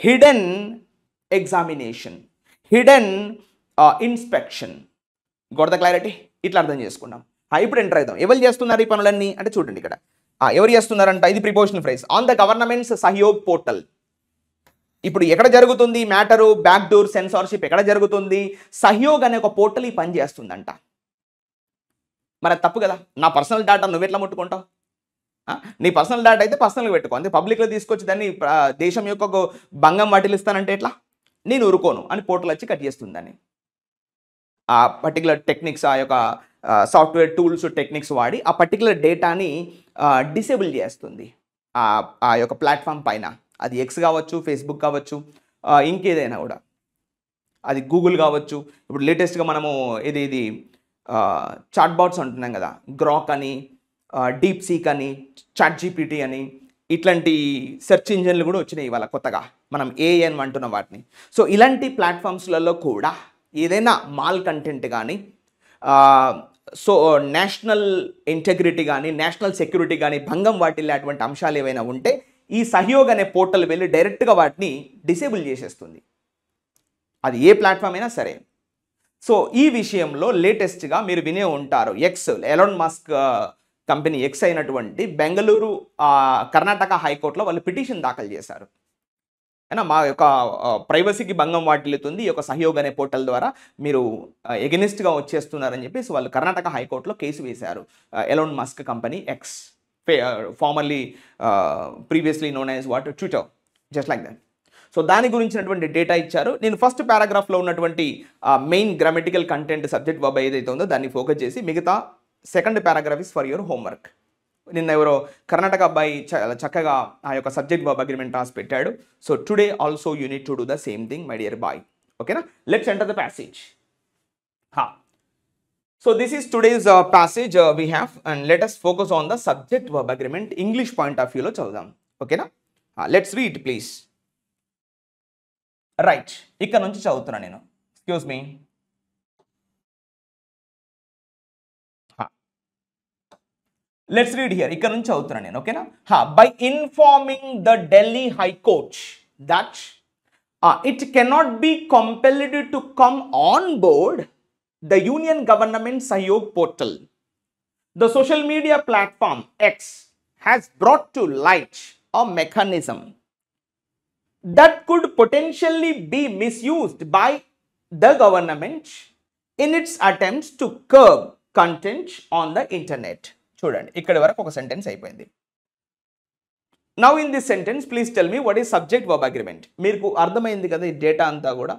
Hidden examination, hidden inspection. Got the clarity? ఇట్లా అర్థం చేసుకున్నాం. ఇప్పుడు ఎంటర్ అవుతాం. ఎవరు చేస్తున్నారు ఈ పనులన్నీ అంటే చూడండి ఇక్కడ ఎవరు చేస్తున్నారంట. ఇది prepositional phrase. On the governments సహయోగ్ portal. ఇప్పుడు ఎక్కడ జరుగుతుంది మ్యాటరు? బ్యాక్డోర్ సెన్సార్షిప్ ఎక్కడ జరుగుతుంది? సహయోగ్ అనే ఒక పోర్టల్ ఈ పని చేస్తుందంట. మరి తప్పు కదా, నా పర్సనల్ డేటా నువ్వు ఎట్లా ముట్టుకుంటావు? నీ పర్సనల్ డేటా అయితే పర్సనల్గా పెట్టుకో, అంతే. పబ్లిక్లో తీసుకొచ్చి దాన్ని దేశం యొక్క భంగం వాటిల్లిస్తానంటే ఎట్లా? నేను ఊరుకోను అని పోర్టల్ వచ్చి కట్ చేస్తుంది దాన్ని. ఆ పర్టికులర్ టెక్నిక్స్, ఆ యొక్క సాఫ్ట్వేర్ టూల్స్ టెక్నిక్స్ వాడి ఆ పర్టికులర్ డేటాని డిసేబుల్ చేస్తుంది ఆ యొక్క ప్లాట్ఫామ్ పైన. అది ఎక్స్ కావచ్చు, ఫేస్బుక్ కావచ్చు, ఇంకేదైనా కూడా, అది గూగుల్ కావచ్చు. ఇప్పుడు లేటెస్ట్గా మనము ఇది చాట్ బాట్స్ అంటున్నాం కదా, గ్రాక్ అని, డీప్ సీక్ అని, చాట్ జీపీటీ అని, ఇట్లాంటి సెర్చ్ ఇంజన్లు కూడా వచ్చినాయి ఇవాళ కొత్తగా, మనం ఏఐ అని అంటున్నాం వాటిని. సో ఇలాంటి ప్లాట్ఫామ్స్లలో కూడా ఏదైనా మాల్ కంటెంట్ కానీ, సో నేషనల్ ఇంటెగ్రిటీ కానీ, నేషనల్ సెక్యూరిటీ కానీ భంగం వాటిల్లేటువంటి అంశాలు ఏవైనా ఉంటే ఈ సహయోగ్ అనే పోర్టల్ వెళ్ళి డైరెక్ట్గా వాటిని డిసేబుల్ చేసేస్తుంది. అది ఏ ప్లాట్ఫామ్ అయినా సరే. సో ఈ విషయంలో లేటెస్ట్గా మీరు వినే ఉంటారు, X Elon Musk company X అయినటువంటి బెంగళూరు కర్ణాటక హైకోర్టులో వాళ్ళు పిటిషన్ దాఖలు చేశారు. అయినా మా యొక్క ప్రైవసీకి భంగం వాటిల్లుతుంది, ఈ యొక్క సహయోగ్ అనే పోర్టల్ ద్వారా మీరు ఎగెనిస్ట్గా వచ్చేస్తున్నారని చెప్పేసి వాళ్ళు కర్ణాటక హైకోర్టులో కేసు వేశారు. Elon Musk company X, formerly previously known as what Twitter, just like that. So దాని గురించినటువంటి డేటా ఇచ్చారు. నేను ఫస్ట్ పారాగ్రాఫ్లో ఉన్నటువంటి main grammatical content subject verb ఏదైతే ఉందో దాన్ని ఫోకస్ చేసి మిగతా second paragraph is for your homework. నిన్న ఎవరో కర్ణాటక అబ్బాయి చక్కగా ఆ యొక్క సబ్జెక్ట్ వర్బ్ అగ్రిమెంట్ రాసి పెట్టాడు. So today also you need to do the same thing my dear boy. ఓకేనా, let's enter the passage. So this is today's passage we have and let us focus on the subject verb agreement English point of వ్యూలో చదువుదాం. ఓకేనా, let's read please. Right, ఇక్కడ నుంచి చదువుతున్నా నేను. Excuse me. Let's read here. ఇక్కడ నుంచి చదువుతున్నా నేను. ఓకేనా. By informing the Delhi high court that it cannot be compelled to come on board the union government సహయోగ్ portal, the social media platform X has brought to light a mechanism that could potentially be misused by the government in its attempts to curb content on the internet. చూడండి, ఇక్కడి వరకు ఒక sentence అయిపోయింది. Now in this sentence please tell me what is subject verb agreement. మీకు అర్థమైంది కదా ఈ data అంతా కూడా.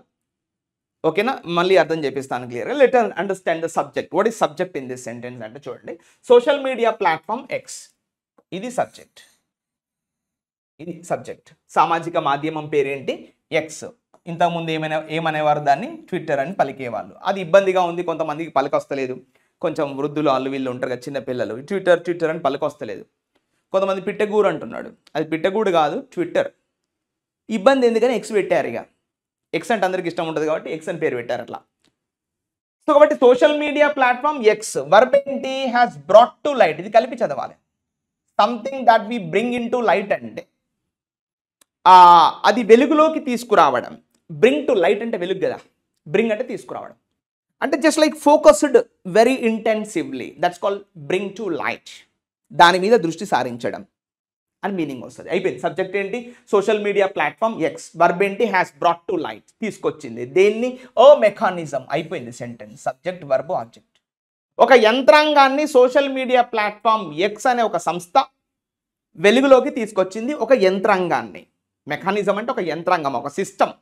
ఓకేనా, మళ్ళీ అర్థం చేపిస్తాను క్లియర్గా. Let us understand the subject. What is subject in this sentence అంటే చూడండి, సోషల్ మీడియా ప్లాట్ఫామ్ X, ఇది సబ్జెక్ట్, ఇది సబ్జెక్ట్. సామాజిక మాధ్యమం పేరేంటి? ఎక్స్. ఇంతకుముందు ఏమనేవారు దాన్ని? ట్విట్టర్ అని పలికేవాళ్ళు. అది ఇబ్బందిగా ఉంది, కొంతమందికి పలికొస్తలేదు. కొంచెం వృద్ధులు వాళ్ళు వీళ్ళు ఉంటారు కదా, చిన్న పిల్లలు, ట్విట్టర్ అని పలికొస్తలేదు. కొంతమంది పిట్టగూడు అంటున్నాడు. అది పిట్టగూడు కాదు, ట్విట్టర్. ఇబ్బంది ఎందుకని ఎక్స్ పెట్టారు. ఇక ఎక్స్ అంటే అందరికి ఇష్టం ఉంటుంది కాబట్టి ఎక్స్ అని పేరు పెట్టారు అట్లా. సో కాబట్టి social media platform X, verb ఏంటి? Has brought to light. ఇది కలిపి చదవాలి. Something that we bring in to light అంటే అది వెలుగులోకి తీసుకురావడం. బ్రింగ్ టు లైట్ అంటే వెలుగు కదా, బ్రింగ్ అంటే తీసుకురావడం. అంటే just like focused very intensively, that's called bring to light. దాని మీద దృష్టి సారించడం అని మీనింగ్ వస్తుంది. అయిపోయింది. సబ్జెక్ట్ ఏంటి? Social media platform X, verb ఏంటి? హ్యాస్ బ్రాట్ టు లైట్, తీసుకొచ్చింది దేన్ని? ఓ మెకానిజం. అయిపోయింది సెంటెన్స్. Subject verb object. ఒక యంత్రాంగాన్ని సోషల్ మీడియా ప్లాట్ఫామ్ ఎక్స్ అనే ఒక సంస్థ వెలుగులోకి తీసుకొచ్చింది. ఒక యంత్రాంగాన్ని, మెకానిజం అంటే ఒక యంత్రాంగం, ఒక సిస్టమ్,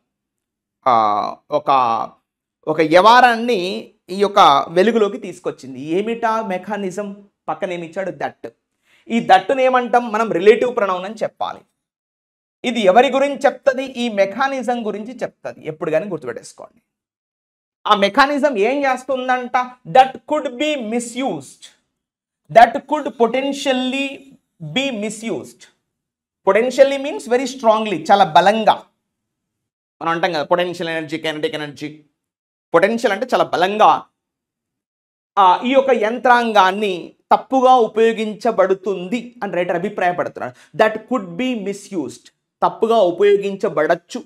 ఒక వ్యవహారాన్ని ఈ యొక్క వెలుగులోకి తీసుకొచ్చింది. ఏమిటా మెకానిజం? పక్కన ఏమి ఇచ్చాడు? దట్. ఈ దట్టును ఏమంటాం మనం? రిలేటివ్ ప్రొనౌన్ అని చెప్పాలి. ఇది ఎవరి గురించి చెప్తుంది? ఈ మెకానిజం గురించి చెప్తుంది. ఎప్పుడు కానీ గుర్తుపెట్టేసుకోండి. ఆ మెకానిజం ఏం చేస్తుందంట? That could be misused, that could potentially be misused. Potentially means very strongly, చాలా బలంగా. మనం అంటాం కదా potential energy, kinetic energy. Potential అంటే చాలా బలంగా ఈ యొక్క యంత్రాంగాన్ని తప్పుగా ఉపయోగించబడుతుంది అని రైటర్ అభిప్రాయపడుతున్నాడు. దట్ కుడ్ బి మిస్యూజ్డ్, తప్పుగా ఉపయోగించబడచ్చు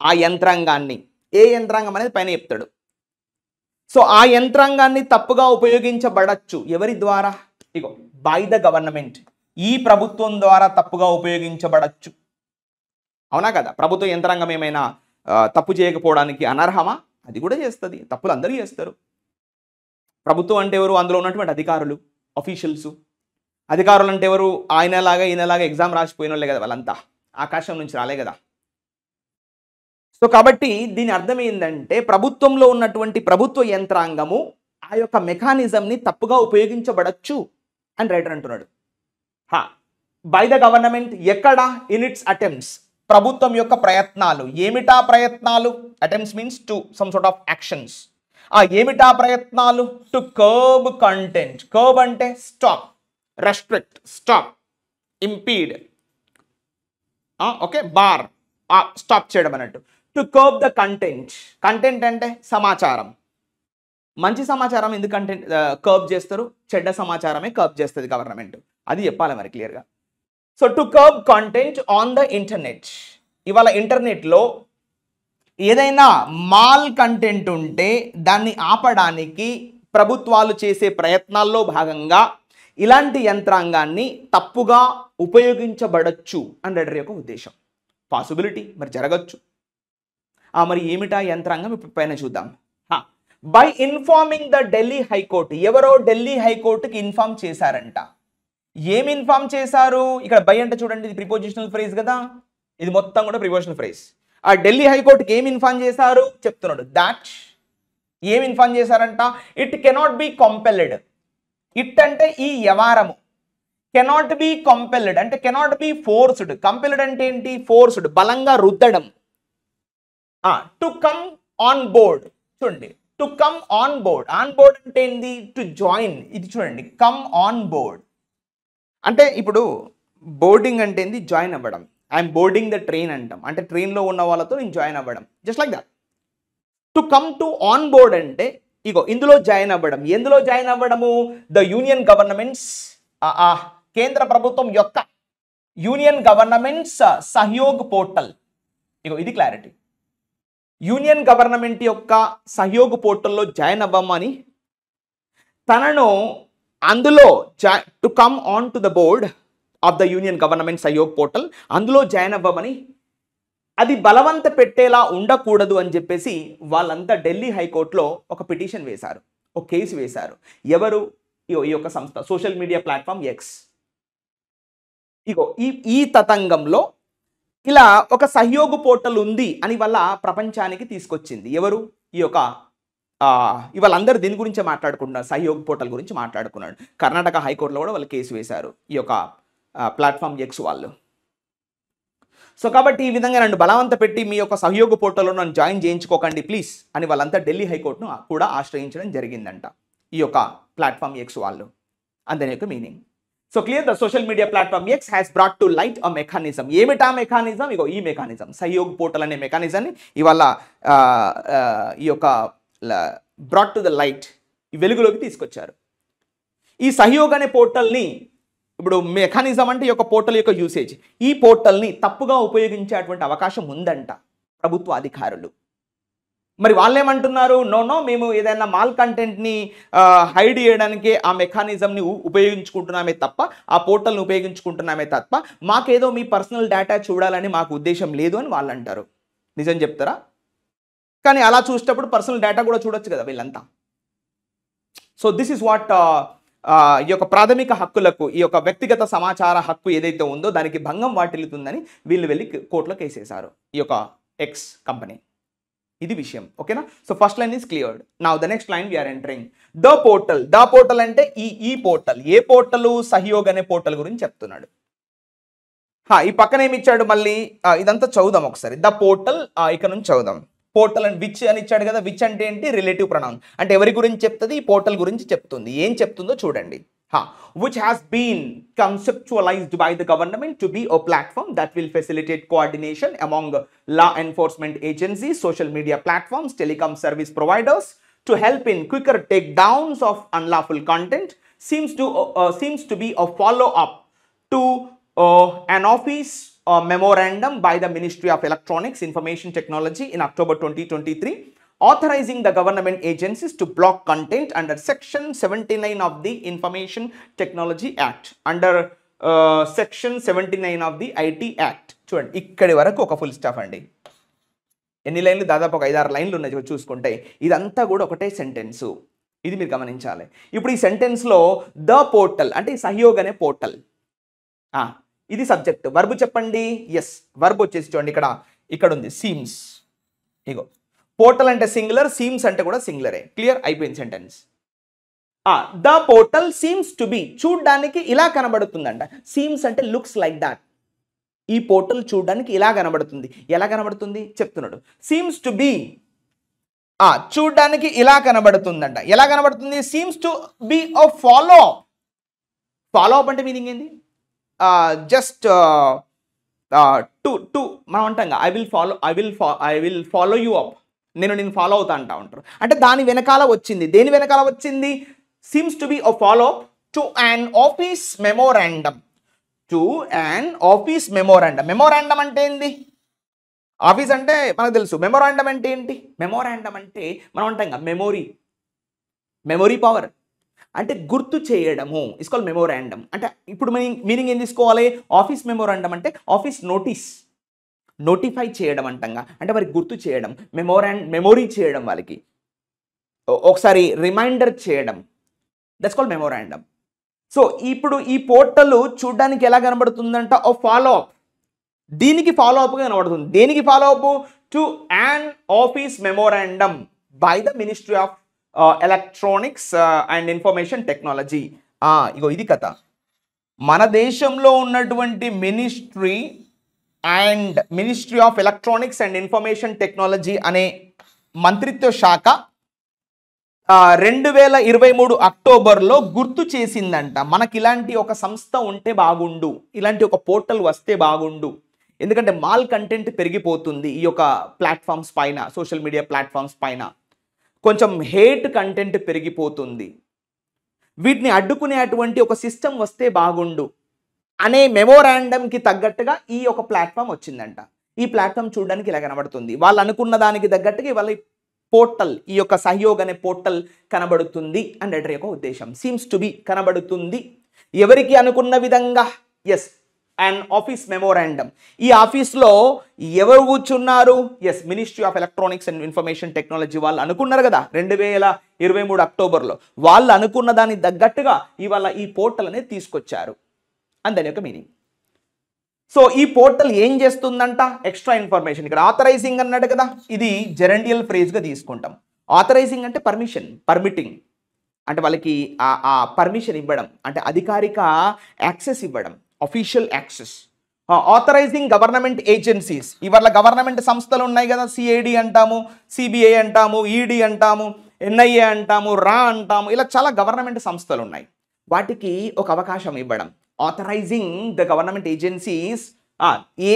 ఆ యంత్రాంగాన్ని. ఏ యంత్రాంగం అనేది పైన చెప్తాడు. సో ఆ యంత్రాంగాన్ని తప్పుగా ఉపయోగించబడచ్చు. ఎవరి ద్వారా? ఇగో, బై ద గవర్నమెంట్, ఈ ప్రభుత్వం ద్వారా తప్పుగా ఉపయోగించబడచ్చు. అవునా కదా? ప్రభుత్వ యంత్రాంగం ఏమైనా తప్పు చేయకపోవడానికి అనర్హమా? అది కూడా చేస్తుంది. తప్పులు అందరూ చేస్తారు. ప్రభుత్వం అంటే ఎవరు? అందులో ఉన్నటువంటి అధికారులు, అఫీషియల్స్. అధికారులు అంటే ఎవరు? ఆయనలాగా ఈయనలాగా ఎగ్జామ్ రాసిపోయిన వాళ్ళే కదా వాళ్ళంతా, ఆకాశం నుంచి రాలే కదా. సో కాబట్టి దీని అర్థం ఏంటంటే ప్రభుత్వంలో ఉన్నటువంటి ప్రభుత్వ యంత్రాంగము ఆ యొక్క మెకానిజంని తప్పుగా ఉపయోగించబడచ్చు అని రైటర్ అంటున్నాడు. బై ద గవర్నమెంట్ ఎక్కడ? ఇన్ ఇట్స్ అటెంప్ట్స్, ప్రభుత్వం యొక్క ప్రయత్నాలు. ఏమిటా ప్రయత్నాలు? Attempts means to some sort of actions. ఏమిటా ప్రయత్నాలు? To curb content. కర్బ్ అంటే stop, restrict, stop, impede. Okay, bar, stop చేయడం అన్నట్టు. To curb the content. Content అంటే సమాచారం. మంచి సమాచారం ఎందుకు కంటెంట్ కర్బ్ చేస్తారు? చెడ్డ సమాచారమే కర్బ్ చేస్తుంది గవర్నమెంట్. అది చెప్పాలి మరి క్లియర్గా. So to curb content on the internet. ఇవాళ ఇంటర్నెట్లో ఏదైనా మాల్ కంటెంట్ ఉంటే దాన్ని ఆపడానికి ప్రభుత్వాలు చేసే ప్రయత్నాల్లో భాగంగా ఇలాంటి యంత్రాంగాన్ని తప్పుగా ఉపయోగించబడచ్చు అని రెడర్ యొక్క ఉద్దేశం. పాసిబిలిటీ, మరి జరగచ్చు. మరి ఏమిటా యంత్రాంగం ఇప్పుడు పైన చూద్దాం. By informing the Delhi high court, ఎవరో ఢిల్లీ హైకోర్టుకి ఇన్ఫార్మ్ చేశారంట. ఏమి ఇన్ఫార్మ్ చేశారు? ఇక్కడ బై అంటే చూడండి, ఇది ప్రిపోజిషనల్ ఫ్రేజ్ కదా, ఇది మొత్తం కూడా ప్రిపోజిషనల్ ఫ్రేజ్. ఆ ఢిల్లీ హైకోర్టుకి ఏమి ఇన్ఫార్మ్ చేశారు చెప్తున్నాడు. దాట్ ఏమి ఇన్ఫార్మ్ చేశారంట, it cannot be compelled. It అంటే ఈ వ్యవహారము, కెనాట్ బి కంపెల్డ్ అంటే కెనాట్ బి ఫోర్స్డ్. కంపెల్డ్ అంటే ఏంటి? ఫోర్స్డ్, బలంగా రుద్దడం. టు కమ్ ఆన్ బోర్డ్, చూడండి, to come on board. On board అంటే ఏంటి? To join. ఇది చూడండి, కమ్ ఆన్ బోర్డ్ అంటే ఇప్పుడు బోర్డింగ్ అంటే ఏంది? జాయిన్ అవ్వడం. ఐఎమ్ బోర్డింగ్ ద ట్రైన్ అంటాం, అంటే ట్రైన్లో ఉన్న వాళ్ళతో నేను జాయిన్ అవ్వడం, just like that. To come to on board అంటే ఇగో ఇందులో జాయిన్ అవ్వడం. ఎందులో జాయిన్ అవ్వడము? ద యూనియన్ గవర్నమెంట్స్, కేంద్ర ప్రభుత్వం యొక్క యూనియన్ గవర్నమెంట్స్ సహయోగ్ పోర్టల్. ఇగో ఇది క్లారిటీ. యూనియన్ గవర్నమెంట్ యొక్క సహయోగ్ పోర్టల్లో జాయిన్ అవ్వమని తనను అందులో to come on to the board of the union government సహయోగ్ portal, అందులో జాయిన్ అవ్వమని, అది బలవంత పెట్టేలా ఉండకూడదు అని చెప్పేసి వాళ్ళంతా ఢిల్లీ హైకోర్టులో ఒక పిటిషన్ వేశారు, ఒక కేసు వేశారు. ఎవరు? ఈ యొక్క సంస్థ, సోషల్ మీడియా ప్లాట్ఫామ్ ఎక్స్. ఇగో ఈ తతంగంలో ఇలా ఒక సహయోగ పోర్టల్ ఉంది అని వల్ల ప్రపంచానికి తీసుకొచ్చింది ఎవరు? ఈ యొక్క ఇవాళ అందరూ దీని గురించే మాట్లాడుకుంటున్నారు, సహయోగ పోర్టల్ గురించి మాట్లాడుకున్నాడు. కర్ణాటక హైకోర్టులో కూడా వాళ్ళు కేసు వేశారు ఈ యొక్క ప్లాట్ఫామ్ ఎక్స్ వాళ్ళు. సో కాబట్టి ఈ విధంగా నన్ను బలవంత పెట్టి మీ యొక్క సహయోగ పోర్టల్లో నన్ను జాయిన్ చేయించుకోకండి ప్లీజ్ అని వాళ్ళంతా ఢిల్లీ హైకోర్టును కూడా ఆశ్రయించడం జరిగిందంట ఈ యొక్క ప్లాట్ఫామ్ ఎక్స్ వాళ్ళు. అందని యొక్క meaning. So clear, the social media platform X has brought to light a mechanism. ఏమిటా మెకానిజం? ఇగో ఈ మెకానిజం, సహయోగ్ పోర్టల్ అనే మెకానిజంని ఇవాళ ఈ యొక్క బ్రాట్ టు ద లైట్, ఈ వెలుగులోకి తీసుకొచ్చారు. ఈ సహయోగ్ అనే పోర్టల్ని, ఇప్పుడు మెకానిజం అంటే ఈ యొక్క పోర్టల్ యొక్క యూసేజ్, ఈ పోర్టల్ని తప్పుగా ఉపయోగించేటువంటి అవకాశం ఉందంట ప్రభుత్వ అధికారులు. మరి వాళ్ళేమంటున్నారు? నో, మేము ఏదైనా మాల్ కంటెంట్ని హైడ్ చేయడానికి ఆ మెకానిజంని ఉపయోగించుకుంటున్నామే తప్ప, ఆ పోర్టల్ని ఉపయోగించుకుంటున్నామే తప్ప, మాకేదో మీ పర్సనల్ డేటా చూడాలని మాకు ఉద్దేశం లేదు అని వాళ్ళు అంటారు. నిజం చెప్తారా? కానీ అలా చూసేటప్పుడు పర్సనల్ డేటా కూడా చూడొచ్చు కదా వీళ్ళంతా. సో దిస్ ఇస్ వాట్ ఈ యొక్క ప్రాథమిక హక్కులకు, ఈ యొక్క వ్యక్తిగత సమాచార హక్కు ఏదైతే ఉందో దానికి భంగం వాటిల్లుతుందని వీళ్ళు వెళ్ళి కోర్టులో కేసేశారు ఈ యొక్క ఎక్స్ కంపెనీ. ఇది విషయం, ఓకేనా? So first line is cleared. Now the next line we're entering the portal. The portal అంటే ఈ పోర్టల్. ఏ పోర్టల్? సహయోగ్ అనే పోర్టల్ గురించి చెప్తున్నాడు. ఈ పక్కన ఏమి ఇచ్చాడు మళ్ళీ? ఇదంతా చదువుదాం ఒకసారి. ద పోర్టల్, ఇక్కడ నుంచి చదువుదాం. పోర్టల్ అండ్ విచ్ అని ఇచ్చాడు కదా. విచ్ అంటే ఏంటి? రిలేటివ్ ప్రొనౌన్, అంటే ఎవరి గురించి చెప్తుంది? ఈ పోర్టల్ గురించి చెప్తుంది. ఏం చెప్తుందో చూడండి. which has been conceptualized by the government to be a platform that will facilitate coordination among law enforcement agencies, social media platforms, telecom service providers to help in quicker takedowns of unlawful content, seems to be a follow-up to an office memorandum by the Ministry of Electronics Information Technology in October 2023, authorizing the government agencies to block content under Section 79 of the Information Technology Act, under Section 79 of the IT Act. చూడండి, ఇక్కడి వరకు ఒక full stop అండి. ఎన్ని లైన్లు? దాదాపు ఒక 5-6 లైన్లు ఉన్నాయి చూసుకుంటే. ఇదంతా కూడా ఒకటే సెంటెన్సు, ఇది మీరు గమనించాలి. ఇప్పుడు ఈ సెంటెన్స్లో ద పోర్టల్ అంటే సహయోగ్ అనే పోర్టల్, ఇది సబ్జెక్ట్. వర్బ్ చెప్పండి. ఎస్, వర్బ్ వచ్చేసి చూడండి, ఇక్కడ ఉంది సీమ్స్. ఇగో పోర్టల్ అంటే సింగులర్, సీమ్స్ అంటే కూడా సింగులరే. క్లియర్ అయిపోయింది sentence. The portal seems to be, చూడ్డానికి ఇలా కనబడుతుందంట. సీమ్స్ అంటే లుక్స్ లైక్ దాట్. ఈ పోర్టల్ చూడడానికి ఇలా కనబడుతుంది. ఎలా కనబడుతుంది చెప్తున్నాడు. సీమ్స్ టు బి, చూడ్డానికి ఇలా కనబడుతుందంట. ఎలా కనబడుతుంది? Seems to be a follow up. Follow up అంటే మీనింగ్ ఏంది? జస్ట్ టు మనం అంటాం I will follow you up, నేను ఫాలో అవుతా అంటా ఉంటారు. అంటే దాని వెనకాల వచ్చింది. దేని వెనకాల వచ్చింది? Seems to be a follow up to an office memorandum. To an office memorandum. Memorandum అంటే ఏంది? ఆఫీస్ అంటే మనకు తెలుసు. మెమోరాండం అంటే ఏంటి? మెమోరాండం అంటే మనం అంటాం కదా మెమొరీ పవర్ అంటే గుర్తు చేయడము ఇస్ కాల్డ్ మెమోరాండం. అంటే ఇప్పుడు మీనింగ్ ఏం తీసుకోవాలి? ఆఫీస్ మెమోరాండం అంటే ఆఫీస్ నోటిఫై చేయడం అంటంగా, అంటే వారికి గుర్తు చేయడం, మెమొరీ చేయడం, వాళ్ళకి ఒకసారి రిమైండర్ చేయడం, దట్స్ కాల్డ్ మెమోరాండం. సో ఇప్పుడు ఈ పోర్టల్ చూడడానికి ఎలా కనబడుతుందంట? ఓ ఫాలో అప్, దీనికి ఫాలో అప్గా కనబడుతుంది. దేనికి follow up? To an office memorandum by the ministry of electronics and information technology. ఇగో ఇది కథ. మన దేశంలో ఉన్నటువంటి ministry of electronics and information technology అనే మంత్రిత్వ శాఖ 2023 అక్టోబర్లో గుర్తు చేసిందంట, మనకి ఇలాంటి ఒక సంస్థ ఉంటే బాగుండు, ఇలాంటి ఒక పోర్టల్ వస్తే బాగుండు. ఎందుకంటే మాల్ కంటెంట్ పెరిగిపోతుంది ఈ యొక్క ప్లాట్ఫామ్స్ పైన, సోషల్ మీడియా ప్లాట్ఫామ్స్ పైన కొంచెం హేట్ కంటెంట్ పెరిగిపోతుంది. వీటిని అడ్డుకునేటువంటి ఒక సిస్టమ్ వస్తే బాగుండు అనే మెమోరాండంకి తగ్గట్టుగా ఈ ఒక ప్లాట్ఫామ్ వచ్చిందంట. ఈ ప్లాట్ఫామ్ చూడడానికి ఇలా కనబడుతుంది. వాళ్ళు అనుకున్న దానికి తగ్గట్టుగా ఇవాళ పోర్టల్, ఈ యొక్క సహయోగ్ అనే పోర్టల్ కనబడుతుంది అండ్ అడ్ర యొక్క ఉద్దేశం సీమ్స్ టు బి కనబడుతుంది. ఎవరికి అనుకున్న విధంగా? Yes, and office memorandum. ఈ ఆఫీస్లో ఎవరు కూర్చున్నారు? Yes, ministry of electronics and information technology వాళ్ళు అనుకున్నారు కదా 2023 అక్టోబర్లో. వాళ్ళు అనుకున్న దానికి తగ్గట్టుగా ఇవాళ ఈ పోర్టల్ అనేది తీసుకొచ్చారు అని దాని యొక్క మీనింగ్. సో ఈ పోర్టల్ ఏం చేస్తుందంట? Extra information. ఇక్కడ ఆథరైజింగ్ అన్నాడు కదా, ఇది జెరండియల్ ఫ్రేజ్గా తీసుకుంటాం. ఆథరైజింగ్ అంటే పర్మిటింగ్, అంటే వాళ్ళకి ఆ పర్మిషన్ ఇవ్వడం, అంటే అధికారిక యాక్సెస్ ఇవ్వడం, official access. Authorising government agencies, ఇవాళ గవర్నమెంట్ సంస్థలు ఉన్నాయి కదా, సిఐడి అంటాము, సిబిఐ అంటాము, ఈడీ అంటాము, ఎన్ఐఏ అంటాము, రా అంటాము, ఇలా చాలా గవర్నమెంట్ సంస్థలు ఉన్నాయి. వాటికి ఒక అవకాశం ఇవ్వడం. ఆథరైజింగ్ ద గవర్నమెంట్ ఏజెన్సీస్,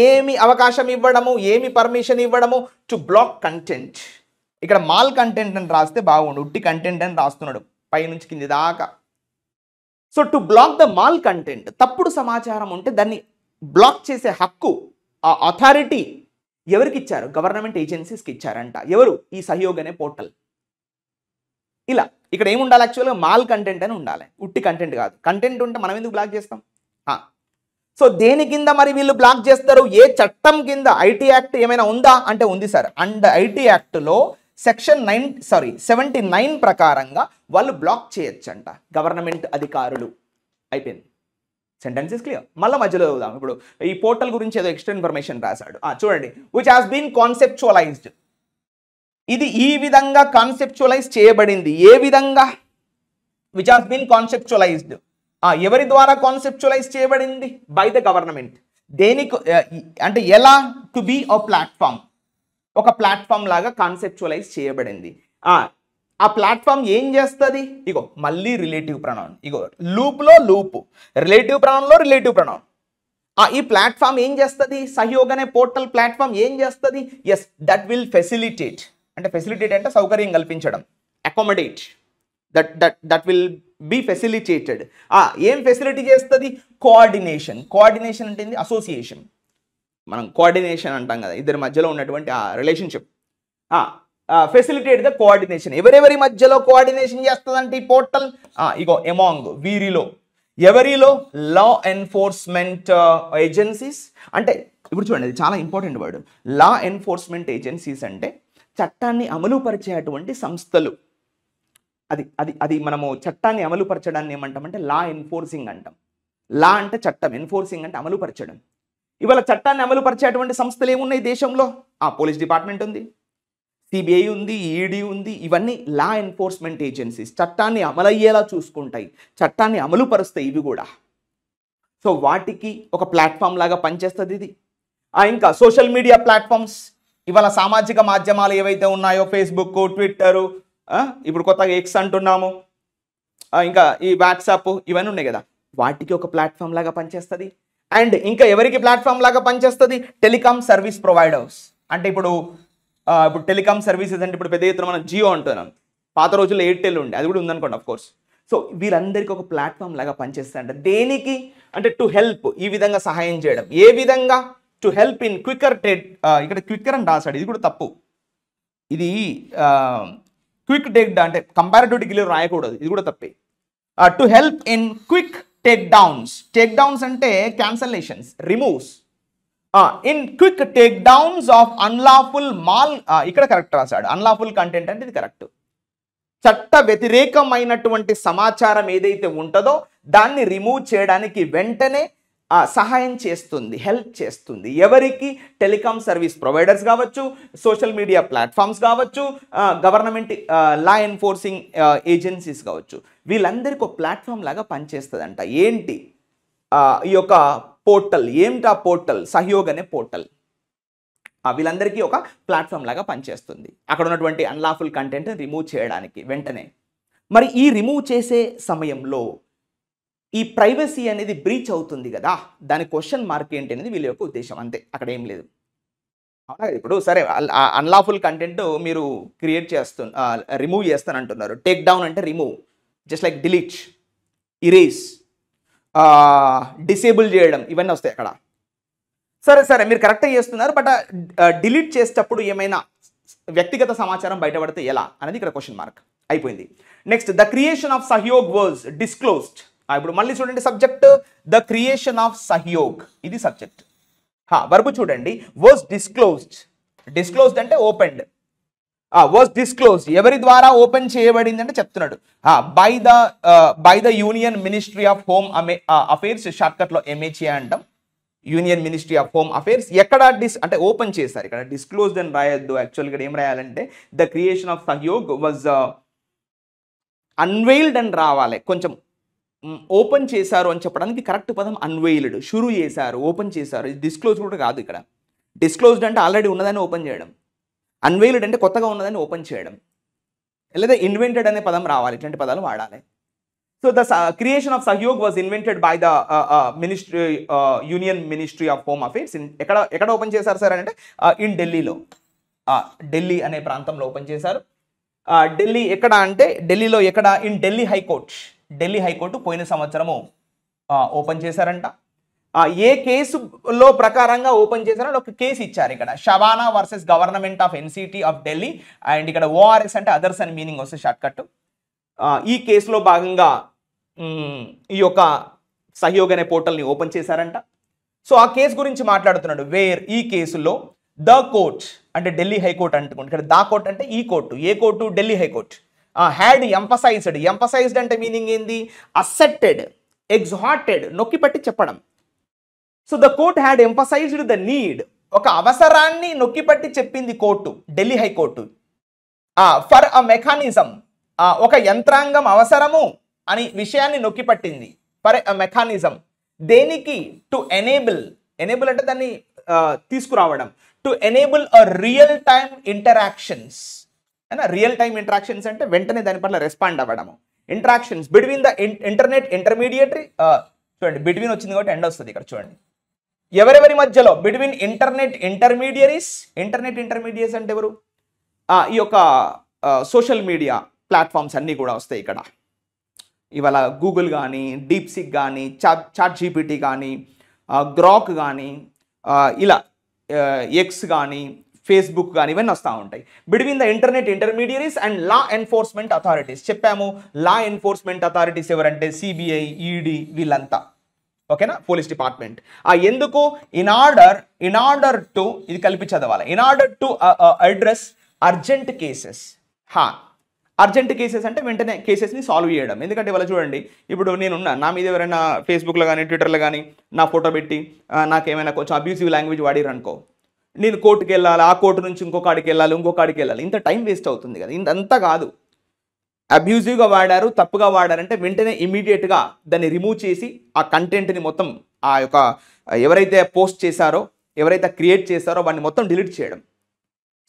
ఏమి అవకాశం ఇవ్వడము, ఏమి పర్మిషన్ ఇవ్వడము? To block content. ఇక్కడ మాల్ కంటెంట్ అని రాస్తే బాగుండు, ఉట్టి కంటెంట్ అని రాస్తున్నాడు పై నుంచి కింది దాకా. So to block the mal content, తప్పుడు సమాచారం ఉంటే దాన్ని బ్లాక్ చేసే హక్కు, ఆ అథారిటీ ఎవరికి ఇచ్చారు? గవర్నమెంట్ ఏజెన్సీస్కి ఇచ్చారంట. ఎవరు? ఈ సహయోగ్ అనే పోర్టల్. ఇలా ఇక్కడ ఏముండాలి? యాక్చువల్గా మాల్ కంటెంట్ అని ఉండాలి, ఉట్టి కంటెంట్ కాదు. కంటెంట్ ఉంటే మనం ఎందుకు బ్లాక్ చేస్తాం? సో దేని కింద మరి వీళ్ళు బ్లాక్ చేస్తారు? ఏ చట్టం కింద? ఐటీ యాక్ట్ ఏమైనా ఉందా అంటే ఉంది సార్. అండ్ ఐటీ యాక్ట్లో సెక్షన్ 79 ప్రకారంగా వాళ్ళు బ్లాక్ చేయొచ్చంట గవర్నమెంట్ అధికారులు. అయిపోయింది, సెంటెన్స్ ఇస్ క్లియర్. మళ్ళీ మధ్యలో చదువుదాం. ఇప్పుడు ఈ పోర్టల్ గురించి ఏదో ఎక్స్ట్రా ఇన్ఫర్మేషన్ రాశాడు, చూడండి. విచ్ హాస్ బీన్ కాన్సెప్చువలైజ్డ్, ఇది ఈ విధంగా కాన్సెప్చువలైజ్ చేయబడింది. ఏ విధంగా? విచ్ హాస్ బీన్ కాన్సెప్చువలైజ్డ్, ఎవరి ద్వారా కాన్సెప్చువలైజ్ చేయబడింది? By the government. దేనికి అంటే ఎలా? టు బీ అ ప్లాట్ఫామ్, ఒక ప్లాట్ఫామ్ లాగా కాన్సెప్చువలైజ్ చేయబడింది. ఆ ప్లాట్ఫామ్ ఏం చేస్తుంది? ఇగో మళ్ళీ రిలేటివ్ ప్రొనౌన్, ఇగో లూప్లో లూప్, రిలేటివ్ ప్రొనౌన్లో రిలేటివ్ ప్రొనౌన్. ఈ ప్లాట్ఫామ్ ఏం చేస్తుంది? సహయోగ్ అనే పోర్టల్ ప్లాట్ఫామ్ ఏం చేస్తుంది? ఎస్, దట్ విల్ ఫెసిలిటేట్, అంటే ఫెసిలిటేట్ అంటే సౌకర్యం కల్పించడం, accommodate, that will be facilitated. ఏం ఫెసిలిటీ చేస్తుంది? కోఆర్డినేషన్. కోఆర్డినేషన్ అంటే ఏంది? అసోసియేషన్. మనం కోఆర్డినేషన్ అంటాం కదా, ఇద్దరి మధ్యలో ఉన్నటువంటి ఆ రిలేషన్షిప్. Facilitate the coordination. ఎవరెవరి మధ్యలో కోఆర్డినేషన్ చేస్తుందంటే ఈ పోర్టల్? ఇగో ఎమాంగ్, వీరిలో. ఎవరిలో? Law enforcement agencies. అంటే ఇప్పుడు చూడండి, ఇది చాలా important word. Law enforcement agencies అంటే చట్టాన్ని అమలుపరిచేటువంటి సంస్థలు. అది మనము చట్టాన్ని అమలుపరచడాన్ని ఏమంటామంటే లా ఎన్ఫోర్సింగ్ అంటాం. లా అంటే చట్టం, ఎన్ఫోర్సింగ్ అంటే అమలుపరచడం. ఇవాళ చట్టాన్ని అమలుపరిచేటువంటి సంస్థలు ఏమున్నాయి దేశంలో? పోలీస్ డిపార్ట్మెంట్ ఉంది, సిబిఐ ఉంది, ఈడీ ఉంది. ఇవన్నీ లా ఎన్ఫోర్స్మెంట్ ఏజెన్సీస్, చట్టాన్ని అమలయ్యేలా చూసుకుంటాయి, చట్టాన్ని అమలుపరుస్తాయి ఇవి కూడా. సో వాటికి ఒక ప్లాట్ఫామ్ లాగా పనిచేస్తుంది ఇది. ఇంకా సోషల్ మీడియా ప్లాట్ఫామ్స్, ఇవాళ సామాజిక మాధ్యమాలు ఏవైతే ఉన్నాయో, ఫేస్బుక్, ట్విట్టరు, ఇప్పుడు కొత్తగా ఎక్స్ అంటున్నాము, ఇంకా ఈ వాట్సాప్, ఇవన్నీ ఉన్నాయి కదా, వాటికి ఒక ప్లాట్ఫామ్ లాగా పనిచేస్తుంది. అండ్ ఇంకా ఎవరికి ప్లాట్ఫామ్ లాగా పనిచేస్తుంది? Telecom service providers. అంటే ఇప్పుడు టెలికామ్ సర్వీసెస్ అంటే ఇప్పుడు పెద్ద ఎత్తున మనం జియో అంటున్నాం, పాత రోజుల్లో ఎయిర్టెల్ ఉండే, అది కూడా ఉందనుకోండి ఆఫ్ కోర్స్. సో వీరందరికీ ఒక ప్లాట్ఫామ్ లాగా పనిచేస్తాయంట. దేనికి అంటే టు హెల్ప్, ఈ విధంగా సహాయం చేయడం. ఏ విధంగా? టు హెల్ప్ ఇన్ క్విక్కర్ ఇక్కడ క్విక్కర్ అని రాశాడు, ఇది కూడా తప్పు. ఇది క్విక్ టేక్ అంటే కంపారిటివ్ డిగ్రీలో రాయకూడదు, ఇది కూడా తప్పే. To help in quick take downs అంటే cancellations, removes. In quick take downs of unlawful ఇక్కడ కరెక్ట్ రాశాడు, అన్లాఫుల్ కంటెంట్ అంటే ఇది కరెక్ట్. చట్ట వ్యతిరేకమైనటువంటి సమాచారం ఏదైతే ఉంటుందో దాన్ని రిమూవ్ చేయడానికి వెంటనే సహాయం చేస్తుంది, హెల్ప్ చేస్తుంది. ఎవరికి? టెలికాం సర్వీస్ ప్రొవైడర్స్ కావచ్చు, సోషల్ మీడియా ప్లాట్ఫామ్స్ కావచ్చు, గవర్నమెంట్ లా ఎన్ఫోర్సింగ్ ఏజెన్సీస్ కావచ్చు, వీళ్ళందరికీ ఒక ప్లాట్ఫామ్ లాగా పనిచేస్తుందంట. ఏంటి ఈ యొక్క పోర్టల్? ఏమిటా పోర్టల్? సహయోగ్ అనే పోర్టల్ వీళ్ళందరికీ ఒక ప్లాట్ఫామ్ లాగా పనిచేస్తుంది, అక్కడ ఉన్నటువంటి అన్లాఫుల్ కంటెంట్ రిమూవ్ చేయడానికి వెంటనే. మరి ఈ రిమూవ్ చేసే సమయంలో ఈ ప్రైవసీ అనేది బ్రీచ్ అవుతుంది కదా, దాని క్వశ్చన్ మార్క్ ఏంటి అనేది వీళ్ళ యొక్క ఉద్దేశం, అంతే, అక్కడ ఏం లేదు. అవునా? ఇప్పుడు సరే అన్లాఫుల్ కంటెంట్ మీరు రిమూవ్ చేస్తానంటున్నారు. టేక్ డౌన్ అంటే remove, just like delete, erase, disable చేయడం, ఇవన్నీ వస్తాయి అక్కడ. సరే మీరు కరెక్ట్గా చేస్తున్నారు, బట్ డిలీట్ చేసేటప్పుడు ఏమైనా వ్యక్తిగత సమాచారం బయటపడితే ఎలా అనేది ఇక్కడ క్వశ్చన్ మార్క్ అయిపోయింది. Next, the creation of Sahyog was disclosed. ఇప్పుడు మళ్ళీ చూడండి subject, the creation of Sahyog, ఇది సబ్జెక్ట్. వర్బ్ చూడండి, వాజ్ డిస్క్లోజ్డ్ అంటే ఓపెన్డ్. వాజ్ డిస్క్లోజ్డ్ ఎవరి ద్వారా ఓపెన్ చేయబడింది అంటే చెప్తున్నాడు, by the union ministry of home affairs, షార్ట్కట్లో MHA అంటాం, union ministry of home affairs. ఎక్కడ అంటే ఓపెన్ చేశారు, ఇక్కడ డిస్క్లోజ్డ్ అని రాయొద్దు, యాక్చువల్గా ఇక్కడ ఏం రాయాలంటే the creation of Sahyog was unveiled అని రావాలి. కొంచెం ఓపెన్ చేశారు అని చెప్పడానికి కరెక్ట్ పదం అన్వెయిల్డ్. షురూ చేశారు, ఓపెన్ చేశారు. డిస్క్లోజ్ కూడా కాదు ఇక్కడ. డిస్క్లోజ్డ్ అంటే ఆల్రెడీ ఉన్నదాన్ని ఓపెన్ చేయడం, అన్వెయిల్డ్ అంటే కొత్తగా ఉన్నదాన్ని ఓపెన్ చేయడం, లేదా ఇన్వెంటెడ్ అనే పదం రావాలి, ఇట్లాంటి పదాలు వాడాలి. So the creation of Sahyog was invented by the union ministry of home affairs. ఎక్కడ ఓపెన్ చేశారు సార్ అంటే ఇన్ ఢిల్లీలో, ఢిల్లీ అనే ప్రాంతంలో ఓపెన్ చేశారు. ఢిల్లీ ఎక్కడ అంటే ఢిల్లీలో ఎక్కడ? ఇన్ ఢిల్లీ హైకోర్టు పోయిన సంవత్సరము ఓపెన్ చేశారంట. ఏ కేసులో ప్రకారంగా ఓపెన్ చేశారో ఒక కేసు ఇచ్చారు ఇక్కడ, Shabana versus government of NCT of Delhi. And ఇక్కడ ORS అంటే అదర్స్ అని మీనింగ్ వస్తే షార్ట్కట్. ఈ కేసులో భాగంగా ఈ యొక్క సహయోగ్ అనే పోర్టల్ని ఓపెన్ చేశారంట. సో ఆ కేసు గురించి మాట్లాడుతున్నాడు. వేర్ ఈ కేసులో ద కోర్ట్ అంటే ఢిల్లీ హైకోర్టు అంటుకోండి, ఇక్కడ దా కోర్ట్ అంటే ఈ court, A court? Delhi high court. Had emphasised అంటే మీనింగ్ ఏంది? అసెప్టెడ్, ఎగ్జార్టెడ్, నొక్కి పట్టి చెప్పడం. So the court had emphasised the need, ఒక అవసరాన్ని నొక్కి పట్టి చెప్పింది court, Delhi high court. For a mechanism, ఒక యంత్రాంగం అవసరము అని విషయాన్ని నొక్కి పట్టింది. ఫర్ ఎ మెకానిజం, దేనికి? టు ఎనేబుల్ అంటే దాన్ని తీసుకురావడం. To enable a real time interactions. Real time interactions అంటే వెంటనే దాని పట్ల రెస్పాండ్ అవ్వడము. Interactions between the internet intermediary, చూడండి బిట్వీన్ వచ్చింది కాబట్టి ఎండ్ వస్తుంది ఇక్కడ చూడండి. ఎవరెవరి మధ్యలో? బిట్వీన్ ఇంటర్నెట్ ఇంటర్మీడియరీస్ అంటే ఎవరు? ఈ యొక్క సోషల్ మీడియా ప్లాట్ఫామ్స్ అన్నీ కూడా వస్తాయి ఇక్కడ. ఇవాళ గూగుల్ కానీ, డీప్సిక్ కానీ, చాట్ జీపీటీ కానీ, గ్రాక్ కానీ, ఇలా ఎక్స్ కానీ, ఫేస్బుక్ కానీ, ఇవన్నీ వస్తూ ఉంటాయి. Between the internet intermediaries and law enforcement authorities. చెప్పాము లా ఎన్ఫోర్స్మెంట్ అథారిటీస్ ఎవరంటే CBI, ED వీళ్ళంతా, ఓకేనా, పోలీస్ డిపార్ట్మెంట్. ఎందుకు? ఇన్ ఆర్డర్ టు, ఇది కలిపి చదవాలి, in order to address urgent cases. Urgent cases అంటే వెంటనే కేసెస్ని సాల్వ్ చేయడం. ఎందుకంటే ఇవాళ చూడండి, ఇప్పుడు నేనున్నా, నా మీద ఎవరైనా ఫేస్బుక్లో కానీ ట్విట్టర్లో కానీ నా ఫోటో పెట్టి నాకేమైనా కొంచెం అబ్యూసివ్ లాంగ్వేజ్ వాడిరు అనుకో, నేను కోర్టుకి వెళ్ళాలి, ఆ కోర్టు నుంచి ఇంకో కాడికి వెళ్ళాలి, ఇంత టైం వేస్ట్ అవుతుంది కదా. ఇంతంతా కాదు, అబ్యూజివ్గా వాడారు, తప్పుగా వాడారంటే వెంటనే ఇమీడియట్గా దాన్ని రిమూవ్ చేసి ఆ కంటెంట్ని మొత్తం, ఆ యొక్క ఎవరైతే పోస్ట్ చేశారో, ఎవరైతే క్రియేట్ చేశారో వాడిని మొత్తం డిలీట్ చేయడం.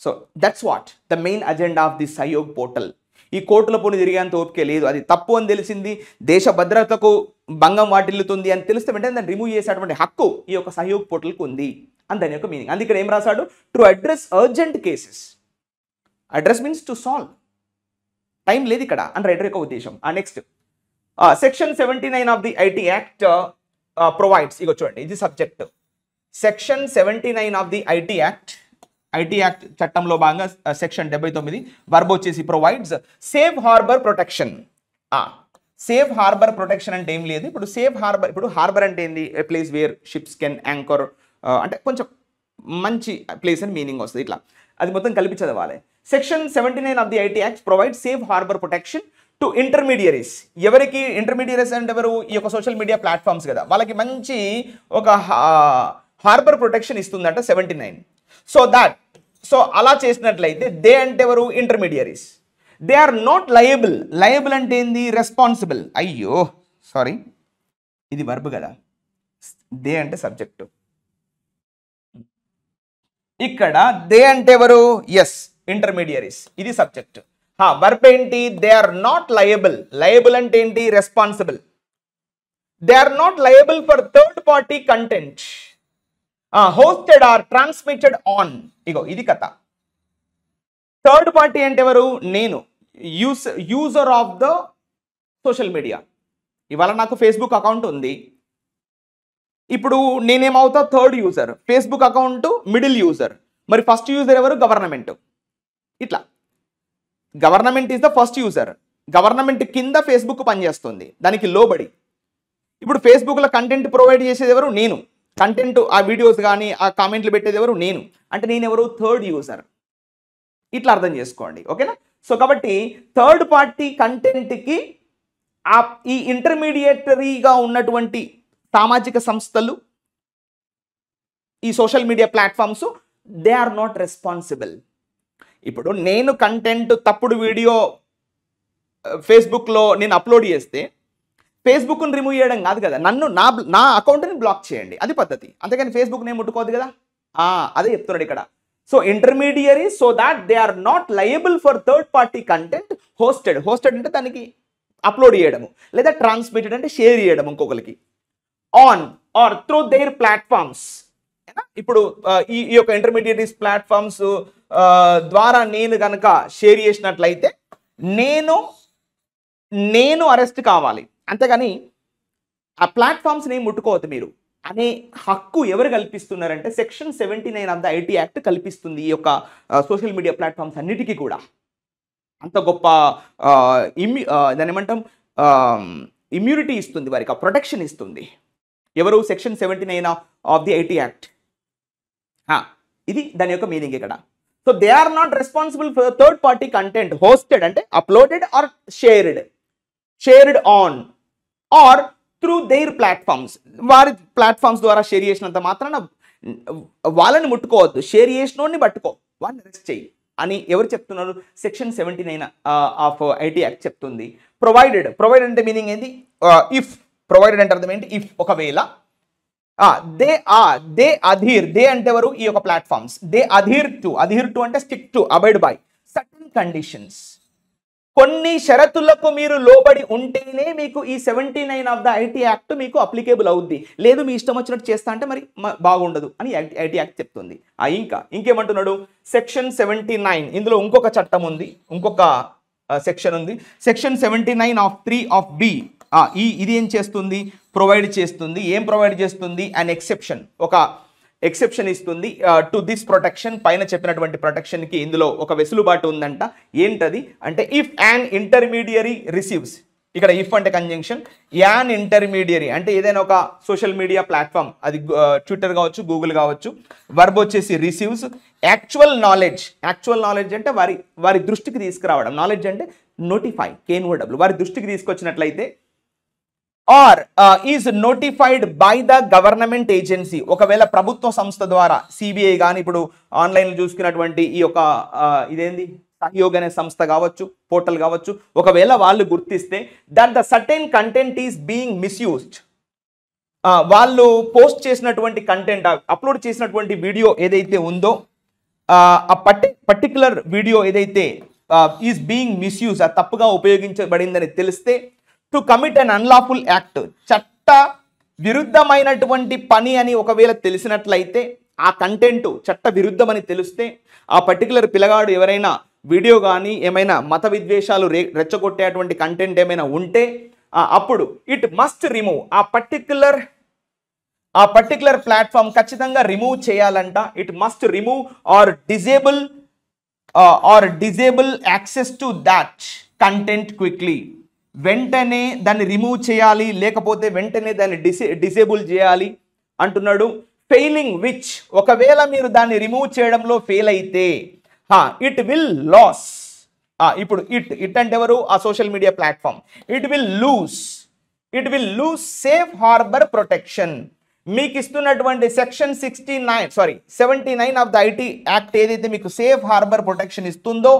So that's what the main agenda of the సహయోగ్ portal. ఈ కోర్టుల పోని తిరిగేంత ఓపిక లేదు, అది తప్పు అని తెలిసింది, దేశ భద్రతకు భంగం వాటిల్లుతుంది అని తెలిస్తే వెంటనే దాన్ని రిమూవ్ చేసేటువంటి హక్కు ఈ యొక్క సహయోగ్ పోర్టల్కి ఉంది అని దాని యొక్క మీనింగ్. అందుకే ఏం రాశాడు? To address urgent cases. Address means to solve, time లేదు ఇక్కడ అని రైటర్ యొక్క ఉద్దేశం. Next, section 79 of the IT act provides. ఇగో చూడండి, ఇది సబ్జెక్ట్. Section 79 of the IT act చట్టంలో భాగంగా సెక్షన్ 79 వర్బ్ వచ్చేసి provides safe harbour protection. Safe harbour protection అంటే ఏం లేదు. ఇప్పుడు సేఫ్ హార్బర్, ఇప్పుడు హార్బర్ అంటే ఏంది? A place where ships can anchor, అంటే కొంచెం మంచి ప్లేస్ అని మీనింగ్ వస్తుంది. ఇట్లా అది మొత్తం కలిపి చదవాలి. Section 79 of the IT act provide safe harbour protection to intermediaries. ఎవరికి ఇంటర్మీడియరీస్ అంటే ఎవరు? ఈ యొక్క సోషల్ మీడియా ప్లాట్ఫామ్స్ కదా, వాళ్ళకి మంచి ఒక హార్బర్ ప్రొటెక్షన్ ఇస్తుందట 79. సో అలా చేసినట్లయితే దే అంటే ఎవరు? Intermediaries. They are not liable. Liable అంటే ఏంది? రెస్పాన్సిబుల్. అయ్యో సారీ, ఇది వర్బ్ కదా, దే అంటే సబ్జెక్టు. ఇక్కడ దే అంటే ఎవరు? ఎస్, ఇంటర్మీడియరీస్, ఇది సబ్జెక్ట్. వర్బ్ ఏంటి? They are not liable. Liable అంటే ఏంటి? Responsible. They are not liable for third party content hosted or transmitted on. ఇగో ఇది కథ. థర్డ్ పార్టీ అంటే ఎవరు? నేను, user of the social media. ఇవాళ నాకు ఫేస్బుక్ అకౌంట్ ఉంది. ఇప్పుడు నేనేమవుతా? Third user. Facebook account middle user. మరి ఫస్ట్ యూజర్ ఎవరు? గవర్నమెంట్. ఇట్లా government is the first user. Government కింద ఫేస్బుక్ పనిచేస్తుంది, దానికి లోబడి. ఇప్పుడు ఫేస్బుక్లో కంటెంట్ ప్రొవైడ్ చేసేది ఎవరు? నేను. కంటెంట్, ఆ వీడియోస్ కానీ ఆ కామెంట్లు పెట్టేది ఎవరు? నేను. అంటే నేను ఎవరు? Third user. ఇట్లా అర్థం చేసుకోండి, ఓకేనా? సో కాబట్టి థర్డ్ పార్టీ కంటెంట్కి ఈ ఇంటర్మీడియటరీగా ఉన్నటువంటి సామాజిక సంస్థలు, ఈ social media platforms, they are not responsible. ఇప్పుడు నేను కంటెంట్, తప్పుడు వీడియో ఫేస్బుక్లో నేను అప్లోడ్ చేస్తే ఫేస్బుక్ని రిమూవ్ చేయడం కాదు కదా, నన్ను నా అకౌంట్ని బ్లాక్ చేయండి, అది పద్ధతి. అంతేకాని ఫేస్బుక్ నేను ముట్టుకోదు కదా. అదే చెప్తున్నాడు ఇక్కడ. So intermediary, so that they are not liable for third party content hosted. Hosted అంటే దానికి అప్లోడ్ చేయడము, లేదా ట్రాన్స్మిటెడ్ అంటే షేర్ చేయడం ఇంకొకరికి. On or through their platforms. ఇప్పుడు ఈ యొక్క ఇంటర్మీడియరీస్ ప్లాట్ఫామ్స్ ద్వారా నేను కనుక షేర్ చేసినట్లయితే నేను అరెస్ట్ కావాలి, అంతేగాని ఆ ప్లాట్ఫామ్స్ని ముట్టుకోవద్దు మీరు అనే హక్కు ఎవరు కల్పిస్తున్నారంటే section 79 of the IT act కల్పిస్తుంది ఈ యొక్క సోషల్ మీడియా ప్లాట్ఫామ్స్ అన్నిటికీ కూడా. అంత గొప్ప దాని ఏమంటాం, ఇమ్యూనిటీ ఇస్తుంది వారికి, ఆ ప్రొటెక్షన్ ఇస్తుంది. ఎవరు? Section 79 of the IT act. ఇది దాని యొక్క మీనింగ్ ఇక్కడ. So they are not responsible for third party content hosted అంటే uploaded or shared on or through their platforms. వారి ప్లాట్ఫామ్స్ ద్వారా షేర్ చేసినంత మాత్రాన వాళ్ళని ముట్టుకోవద్దు, షేర్ చేసినోడిని పట్టుకో, వాళ్ళని అరెస్ట్ చేయి అని ఎవరు చెప్తున్నారు? సెక్షన్ 79 ఆఫ్ ఐటీ యాక్ట్ చెప్తుంది. ప్రొవైడెడ్ అంటే మీనింగ్ ఏంటి? ఇఫ్. ప్రొవైడెడ్ అంటే అర్థం ఏంటి? ఇఫ్, ఒకవేళ. దే అధీర్. దే అంటే ఎవరు? ఈ యొక్క ప్లాట్ఫామ్స్. దే అధీర్ టు అంటే stick to, abide by certain conditions. కొన్ని షరతులకు మీరు లోబడి ఉంటేనే మీకు ఈ 79 ఆఫ్ ద ఐటీ యాక్ట్ మీకు అప్లికేబుల్ అవుద్ది. లేదు మీ ఇష్టం వచ్చినట్టు చేస్తా అంటే మరి బాగుండదు అని ఐటీ యాక్ట్ చెప్తుంది. ఇంకేమంటున్నాడు? సెక్షన్ 79, ఇందులో ఇంకొక చట్టం ఉంది, ఇంకొక సెక్షన్ ఉంది. Section 79 of 3 of B. ఇది ఏం చేస్తుంది? ప్రొవైడ్ చేస్తుంది. ఏం ప్రొవైడ్ చేస్తుంది? అన్ ఎక్సెప్షన్, ఒక ఎక్సెప్షన్ ఇస్తుంది టు దిస్ ప్రొటెక్షన్. పైన చెప్పినటువంటి ప్రొటెక్షన్కి ఇందులో ఒక వెసులుబాటు ఉందంట. ఏంటది అంటే ఇఫ్ యాన్ ఇంటర్మీడియరీ రిసీవ్స్. ఇక్కడ ఇఫ్ అంటే కంజంక్షన్, యాన్ ఇంటర్మీడియరీ అంటే ఏదైనా ఒక సోషల్ మీడియా ప్లాట్ఫామ్, అది ట్విట్టర్ కావచ్చు, గూగుల్ కావచ్చు. వర్బ్ వచ్చేసి రిసీవ్స్. యాక్చువల్ నాలెడ్జ్ అంటే వారి దృష్టికి తీసుకురావడం. నాలెడ్జ్ అంటే నోటిఫై, KNOW, వారి దృష్టికి తీసుకొచ్చినట్లయితే. Or is notified by the government agency. ఒకవేళ ప్రభుత్వ సంస్థ ద్వారా, సిబిఐ కానీ, ఇప్పుడు ఆన్లైన్లో చూసుకున్నటువంటి ఈ యొక్క ఇదేంది సహయోగ్ అనే సంస్థ కావచ్చు, పోర్టల్ కావచ్చు, ఒకవేళ వాళ్ళు గుర్తిస్తే that the certain content is being misused. వాళ్ళు పోస్ట్ చేసినటువంటి కంటెంట్, అప్లోడ్ చేసినటువంటి వీడియో ఏదైతే ఉందో, ఆ పర్టికులర్ వీడియో ఏదైతే ఈజ్ బీయింగ్ మిస్యూజ్, తప్పుగా ఉపయోగించబడిందని తెలిస్తే, to commit an unlawful act, చట్ట విరుద్ధమైనటువంటి పని అని ఒకవేళ తెలిసినట్లయితే, ఆ కంటెంట్ చట్ట విరుద్ధమని తెలిస్తే, ఆ పర్టికులర్ పిల్లగాడు ఎవరైనా వీడియో కానీ ఏమైనా మత విద్వేషాలు రెచ్చగొట్టేటువంటి కంటెంట్ ఏమైనా ఉంటే, అప్పుడు ఇట్ మస్ట్ రిమూవ్, ఆ పర్టికులర్ ఆ పర్టికులర్ ప్లాట్ఫామ్ ఖచ్చితంగా రిమూవ్ చేయాలంట. It must remove are disable access to that content quickly. వెంటనే దాన్ని రిమూవ్ చేయాలి, లేకపోతే వెంటనే దాన్ని డిసేబుల్ చేయాలి అంటున్నాడు. ఫెయిలింగ్ విచ్, ఒకవేళ మీరు దాన్ని రిమూవ్ చేయడంలో ఫెయిల్ అయితే ఇట్ విల్ లాస్. ఇప్పుడు ఇట్ అంటే ఎవరు? ఆ social media platform. It will lose safe harbour protection. మీకు ఇస్తున్నటువంటి section 79 of the IT act ఏదైతే మీకు సేఫ్ హార్బర్ ప్రొటెక్షన్ ఇస్తుందో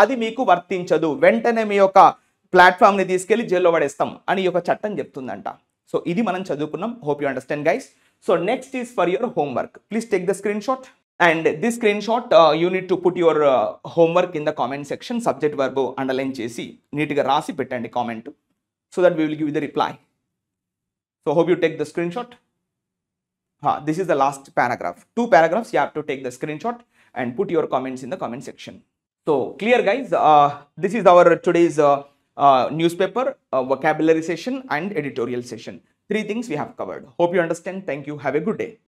అది మీకు వర్తించదు. వెంటనే మీ యొక్క ప్లాట్ఫామ్ని తీసుకెళ్లి జైల్లో పడేస్తాం అని ఒక చట్టం చెప్తుందంట. సో ఇది మనం చదువుకున్నాం. Hope you understand guys. So next is for your homework. Please take the screen shot. And this screenshot, you need to put your homework in the comment section. Subject verb underline chesi neat ga rasi pettandi comment, so that we will give you the reply. So hope you take the screenshot. This is the last paragraph. 2 paragraphs you have to take the screenshot and put your comments in the comment section. So clear guys, this is our today's newspaper vocabulary session and editorial session. 3 things we have covered. Hope you understand. Thank you. Have a good day.